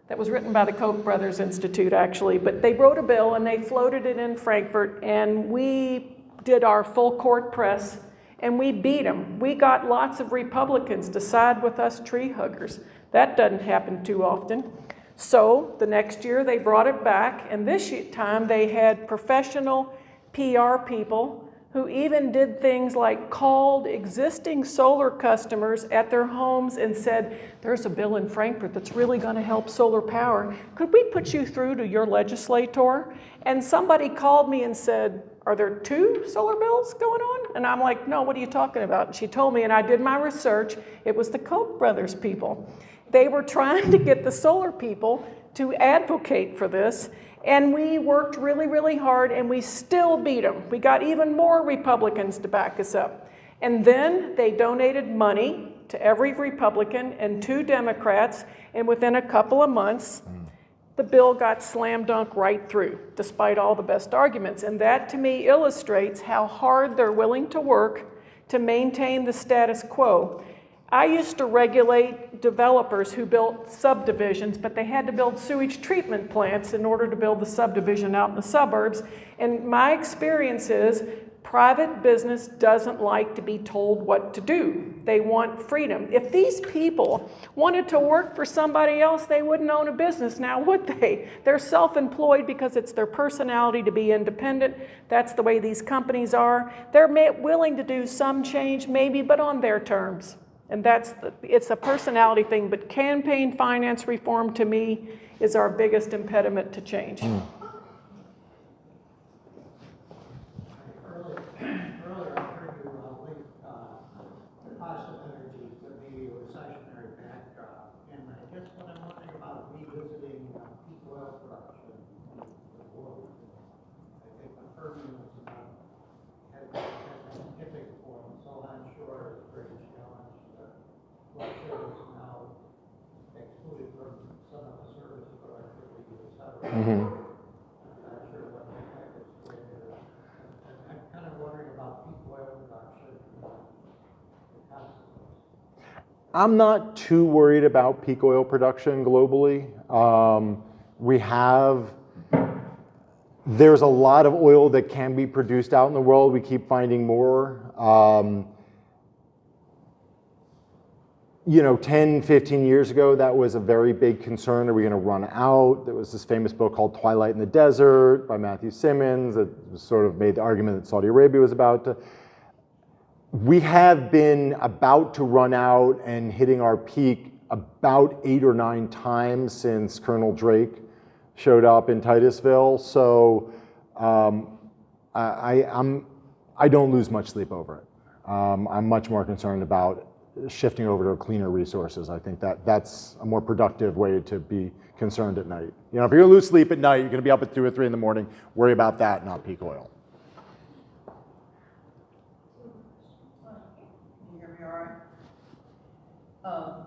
that was written by the Koch Brothers Institute, actually, but they wrote a bill and they floated it in Frankfurt, and we did our full court press, and we beat them. We got lots of Republicans to side with us tree huggers. That doesn't happen too often. So the next year they brought it back, and this time they had professional PR people who even did things like called existing solar customers at their homes and said, "There's a bill in Frankfurt that's really going to help solar power. Could we put you through to your legislator?" And somebody called me and said, "Are there 2 solar bills going on?" And I'm like, "No, what are you talking about?" And she told me, and I did my research, it was the Koch brothers people. They were trying to get the solar people to advocate for this, and we worked really, really hard, and we still beat them. We got even more Republicans to back us up. And then they donated money to every Republican and 2 Democrats, and within a couple of months, the bill got slam dunk right through, despite all the best arguments. And that, to me, illustrates how hard they're willing to work to maintain the status quo. I used to regulate developers who built subdivisions, but they had to build sewage treatment plants in order to build the subdivision out in the suburbs. And my experience is private business doesn't like to be told what to do. They want freedom. If these people wanted to work for somebody else, they wouldn't own a business now, would they? They're self-employed because it's their personality to be independent. That's the way these companies are. They're willing to do some change, maybe, but on their terms. And it's a personality thing, but campaign finance reform, to me, is our biggest impediment to change. Earlier, I heard you link the cost of energy to maybe a recessionary backdrop, and I guess what I'm wondering about revisiting peak oil production in the world. I think the Permian was about had been tipping point, so onshore is pretty challenged. Russia is now excluded from some of the service productivity, et cetera. I'm not sure what the effect is going to be. I'm kind of wondering about peak oil production and the consequences. I'm not too worried about peak oil production globally. There's a lot of oil that can be produced out in the world. We keep finding more. 10, 15 years ago, that was a very big concern. Are we going to run out? There was this famous book called Twilight in the Desert by Matthew Simmons that sort of made the argument that Saudi Arabia was about to. We have been about to run out and hitting our peak about 8 or 9 times since Colonel Drake showed up in Titusville. So I don't lose much sleep over it. I'm much more concerned about shifting over to cleaner resources. I think that's a more productive way to be concerned at night. If you're gonna lose sleep at night, you're gonna be up at 2 or 3 in the morning, worry about that, not peak oil. Can you hear me all right?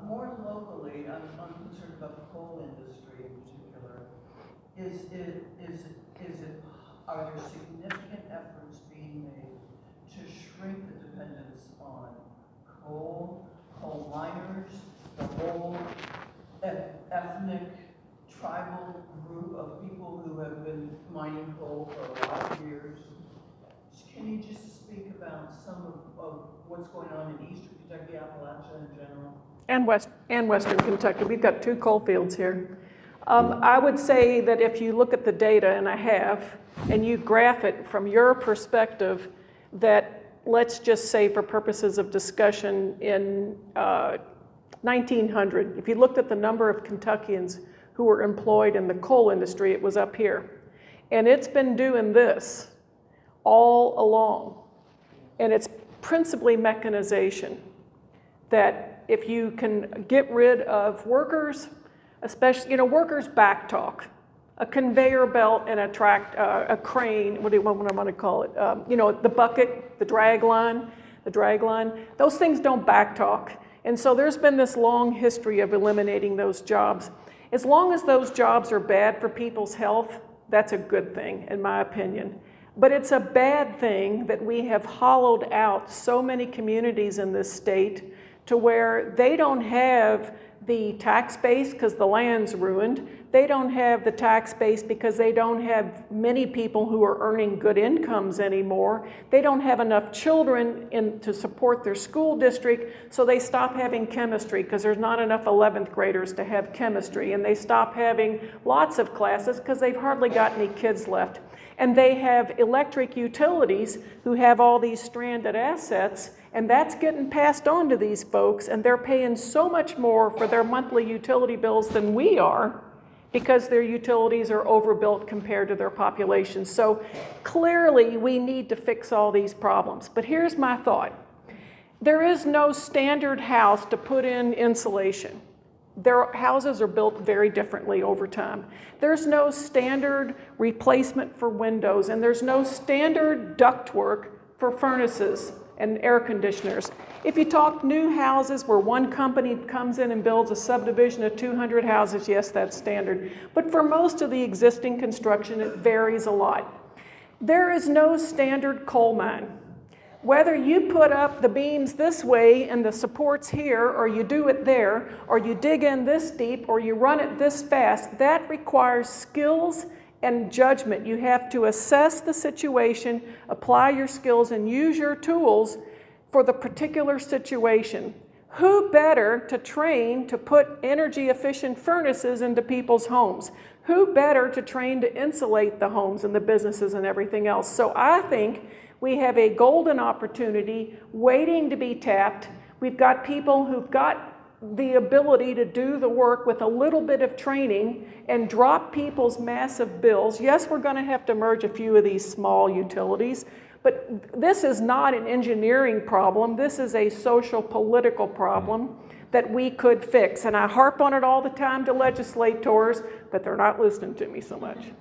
More locally, I'm concerned about the coal industry in particular. Are there significant efforts being made to shrink the dependence on coal coal miners, the whole ethnic, tribal group of people who have been mining coal for a lot of years. Can you just speak about some of what's going on in eastern Kentucky, Appalachia in general? And Western Kentucky. We've got 2 coal fields here. I would say that if you look at the data, and I have, and you graph it from your perspective, that let's just say for purposes of discussion in 1900, if you looked at the number of Kentuckians who were employed in the coal industry, it was up here. And it's been doing this all along. And it's principally mechanization. That if you can get rid of workers, especially, workers backtalk. A conveyor belt and a crane, what am I going to call it? The bucket, the drag line, those things don't backtalk. And so there's been this long history of eliminating those jobs. As long as those jobs are bad for people's health, that's a good thing, in my opinion. But it's a bad thing that we have hollowed out so many communities in this state to where they don't have the tax base because the land's ruined. They don't have the tax base because they don't have many people who are earning good incomes anymore. They don't have enough children to support their school district, so they stop having chemistry because there's not enough 11th graders to have chemistry. And they stop having lots of classes because they've hardly got any kids left. And they have electric utilities who have all these stranded assets, and that's getting passed on to these folks, and they're paying so much more for their monthly utility bills than we are because their utilities are overbuilt compared to their population. So clearly we need to fix all these problems. But here's my thought. There is no standard house to put in insulation. Their houses are built very differently over time. There's no standard replacement for windows, and there's no standard ductwork for furnaces and air conditioners. If you talk new houses where one company comes in and builds a subdivision of 200 houses, yes, that's standard. But for most of the existing construction, it varies a lot. There is no standard coal mine. Whether you put up the beams this way and the supports here, or you do it there, or you dig in this deep, or you run it this fast, that requires skills and judgment. You have to assess the situation, apply your skills, and use your tools for the particular situation. Who better to train to put energy efficient furnaces into people's homes? Who better to train to insulate the homes and the businesses and everything else? So I think we have a golden opportunity waiting to be tapped. We've got people who've got the ability to do the work with a little bit of training and drop people's massive bills. Yes, we're going to have to merge a few of these small utilities, but this is not an engineering problem. This is a social political problem that we could fix. And I harp on it all the time to legislators, but they're not listening to me so much.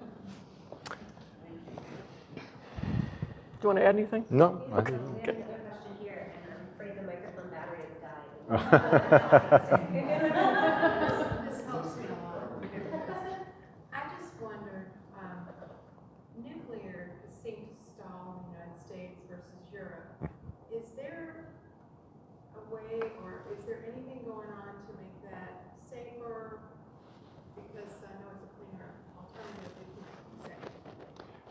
Do you want to add anything? No. Okay. We have another question here, and I'm afraid the microphone battery is dying. This helps me a lot. I just wondered, nuclear seemed to stall in the United States versus Europe. Is there a way, or is there anything going on to make that safer? Because I know it's a cleaner alternative, we can say.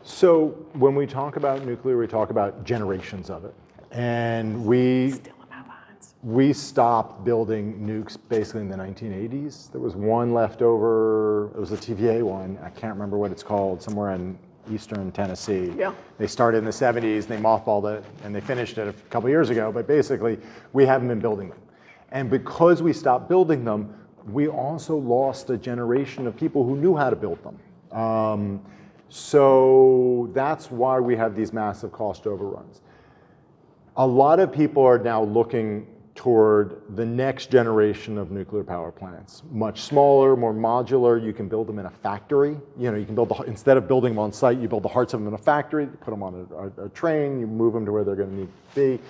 So when we talk about nuclear, we talk about generations of it. And we stopped building nukes basically in the 1980s. There was one left over, it was a TVA one, I can't remember what it's called, somewhere in eastern Tennessee. Yeah. They started in the 70s, they mothballed it, and they finished it a couple years ago, but basically we haven't been building them. And because we stopped building them, we also lost a generation of people who knew how to build them. So that's why we have these massive cost overruns. A lot of people are now looking toward the next generation of nuclear power plants. Much smaller, more modular. You can build them in a factory. You know, you can build instead of building them on site, you build the hearts of them in a factory, you put them on a train, you move them to where they're going to need to be.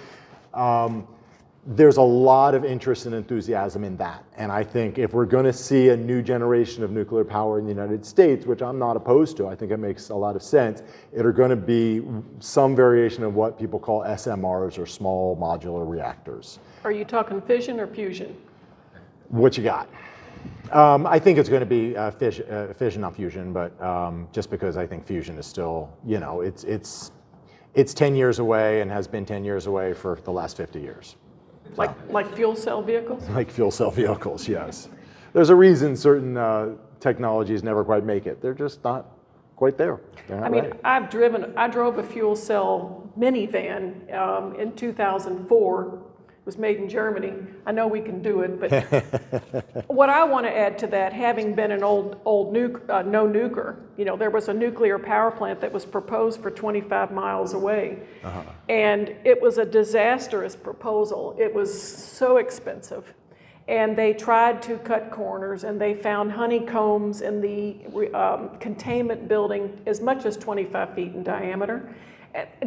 There's a lot of interest and enthusiasm in that. And I think if we're going to see a new generation of nuclear power in the United States, which I'm not opposed to, I think it makes a lot of sense, it are going to be some variation of what people call SMRs, or small modular reactors. Are you talking fission or fusion? What you got? I think it's going to be fission, not fusion, but just because I think fusion is still, you know, it's 10 years away and has been 10 years away for the last 50 years. Like fuel cell vehicles? Like fuel cell vehicles, yes. There's a reason certain technologies never quite make it. They're just not quite there. They're not I mean, ready. I drove a fuel cell minivan in 2004. It was made in Germany. I know we can do it, but what I want to add to that, having been an old no nuker, you know, there was a nuclear power plant that was proposed for 25 miles away, and it was a disastrous proposal. It was so expensive, and they tried to cut corners, and they found honeycombs in the containment building as much as 25 feet in diameter.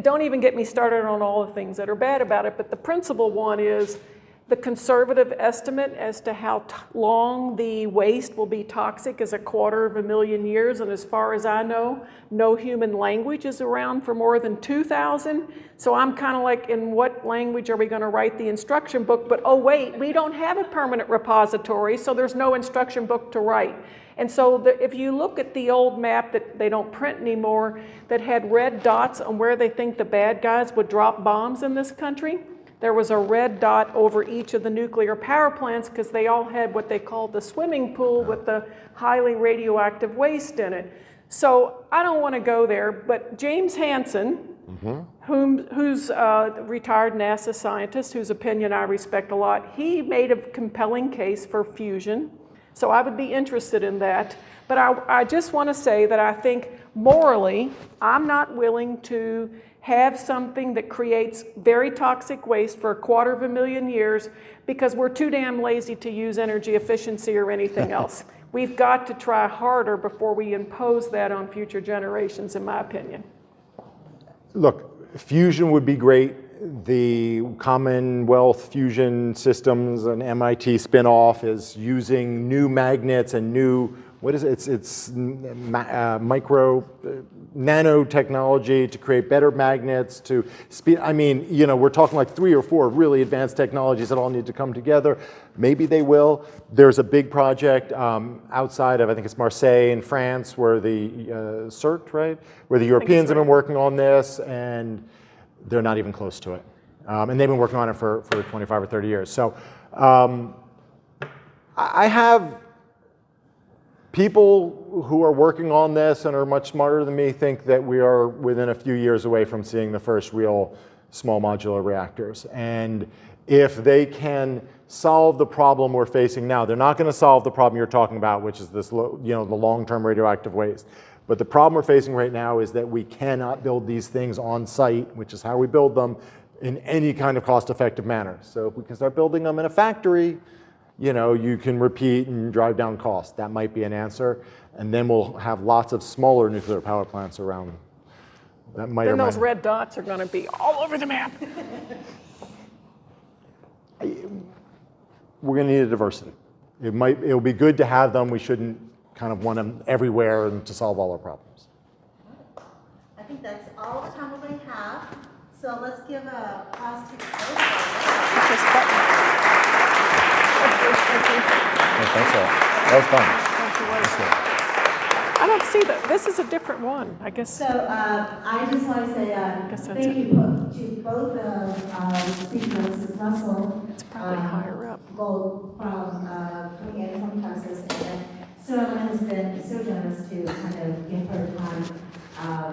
Don't even get me started on all the things that are bad about it, but the principal one is the conservative estimate as to how long the waste will be toxic is 250,000 years, and as far as I know, no human language is around for more than 2,000. So I'm kind of like, in what language are we going to write the instruction book? But oh wait, we don't have a permanent repository, so there's no instruction book to write. And so if you look at the old map that they don't print anymore, that had red dots on where they think the bad guys would drop bombs in this country, there was a red dot over each of the nuclear power plants because they all had what they called the swimming pool with the highly radioactive waste in it. So I don't want to go there, but James Hansen, who's a retired NASA scientist whose opinion I respect a lot, he made a compelling case for fusion. So I would be interested in that. But I just want to say that I think morally, I'm not willing to have something that creates very toxic waste for 250,000 years because we're too damn lazy to use energy efficiency or anything else. We've got to try harder before we impose that on future generations, in my opinion. Look, fusion would be great. The Commonwealth Fusion Systems, an MIT spinoff, is using new magnets and new, what is it? It's micro nanotechnology to create better magnets to speed. I mean, you know, we're talking like 3 or 4 really advanced technologies that all need to come together. Maybe they will. There's a big project outside of, I think it's Marseille in France, where the CERT, right? Where the Europeans have been working on this, and they're not even close to it. And they've been working on it for 25 or 30 years. So I have people who are working on this and are much smarter than me think that we are within a few years away from seeing the first real small modular reactors. And if they can solve the problem we're facing now, they're not going to solve the problem you're talking about, which is this, you know, the long-term radioactive waste. But the problem we're facing right now is that we cannot build these things on site, which is how we build them, in any kind of cost-effective manner. So if we can start building them in a factory, you know, you can repeat and drive down costs. That might be an answer. And then we'll have lots of smaller nuclear power plants around. That might Then those red dots are going to be all over the map. We're going to need a diversity. It'll be good to have them. We shouldn't kind of want them everywhere and to solve all our problems. I think that's all the time we have. So let's give a pause to Just button. Thanks a lot. That was fun. I don't see that. This is a different one, I guess. So I just want to say that's thank you to both of speakers, Russell, It's probably higher up. both from coming in from Texas, and Sterling has been so generous to kind of give her time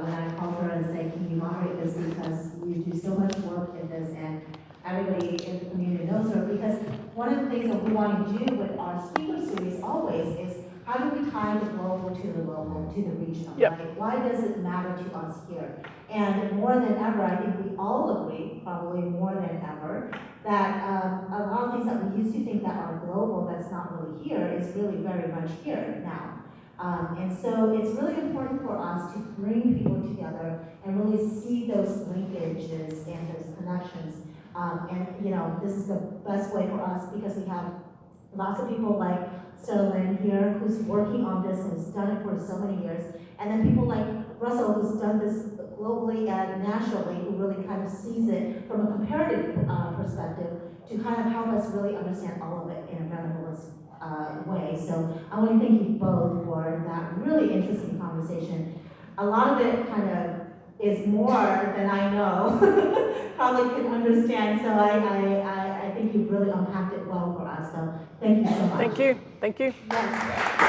when I called her and say, can you moderate this because you do so much work in this, and everybody in the community knows her, because one of the things that we want to do with our speaker series always is how do we tie the global to the local, to the regional, Yep. right? Why does it matter to us here? And more than ever, I think we all agree, probably more than ever, that a lot of things that we used to think that are global that's not really here is really very much here now. And so it's really important for us to bring people together and really see those linkages and those connections. And you know, this is the best way for us because we have lots of people like Sterling here who's working on this and has done it for so many years. And then people like Russell who's done this globally and nationally, who really kind of sees it from a comparative perspective to kind of help us really understand all of it in a very holistic way. So I want to thank you both for that really interesting conversation. A lot of it kind of is more than I know, probably can understand. So I think you've really unpacked it well for us. So thank you so much. Thank you, thank you. Yes.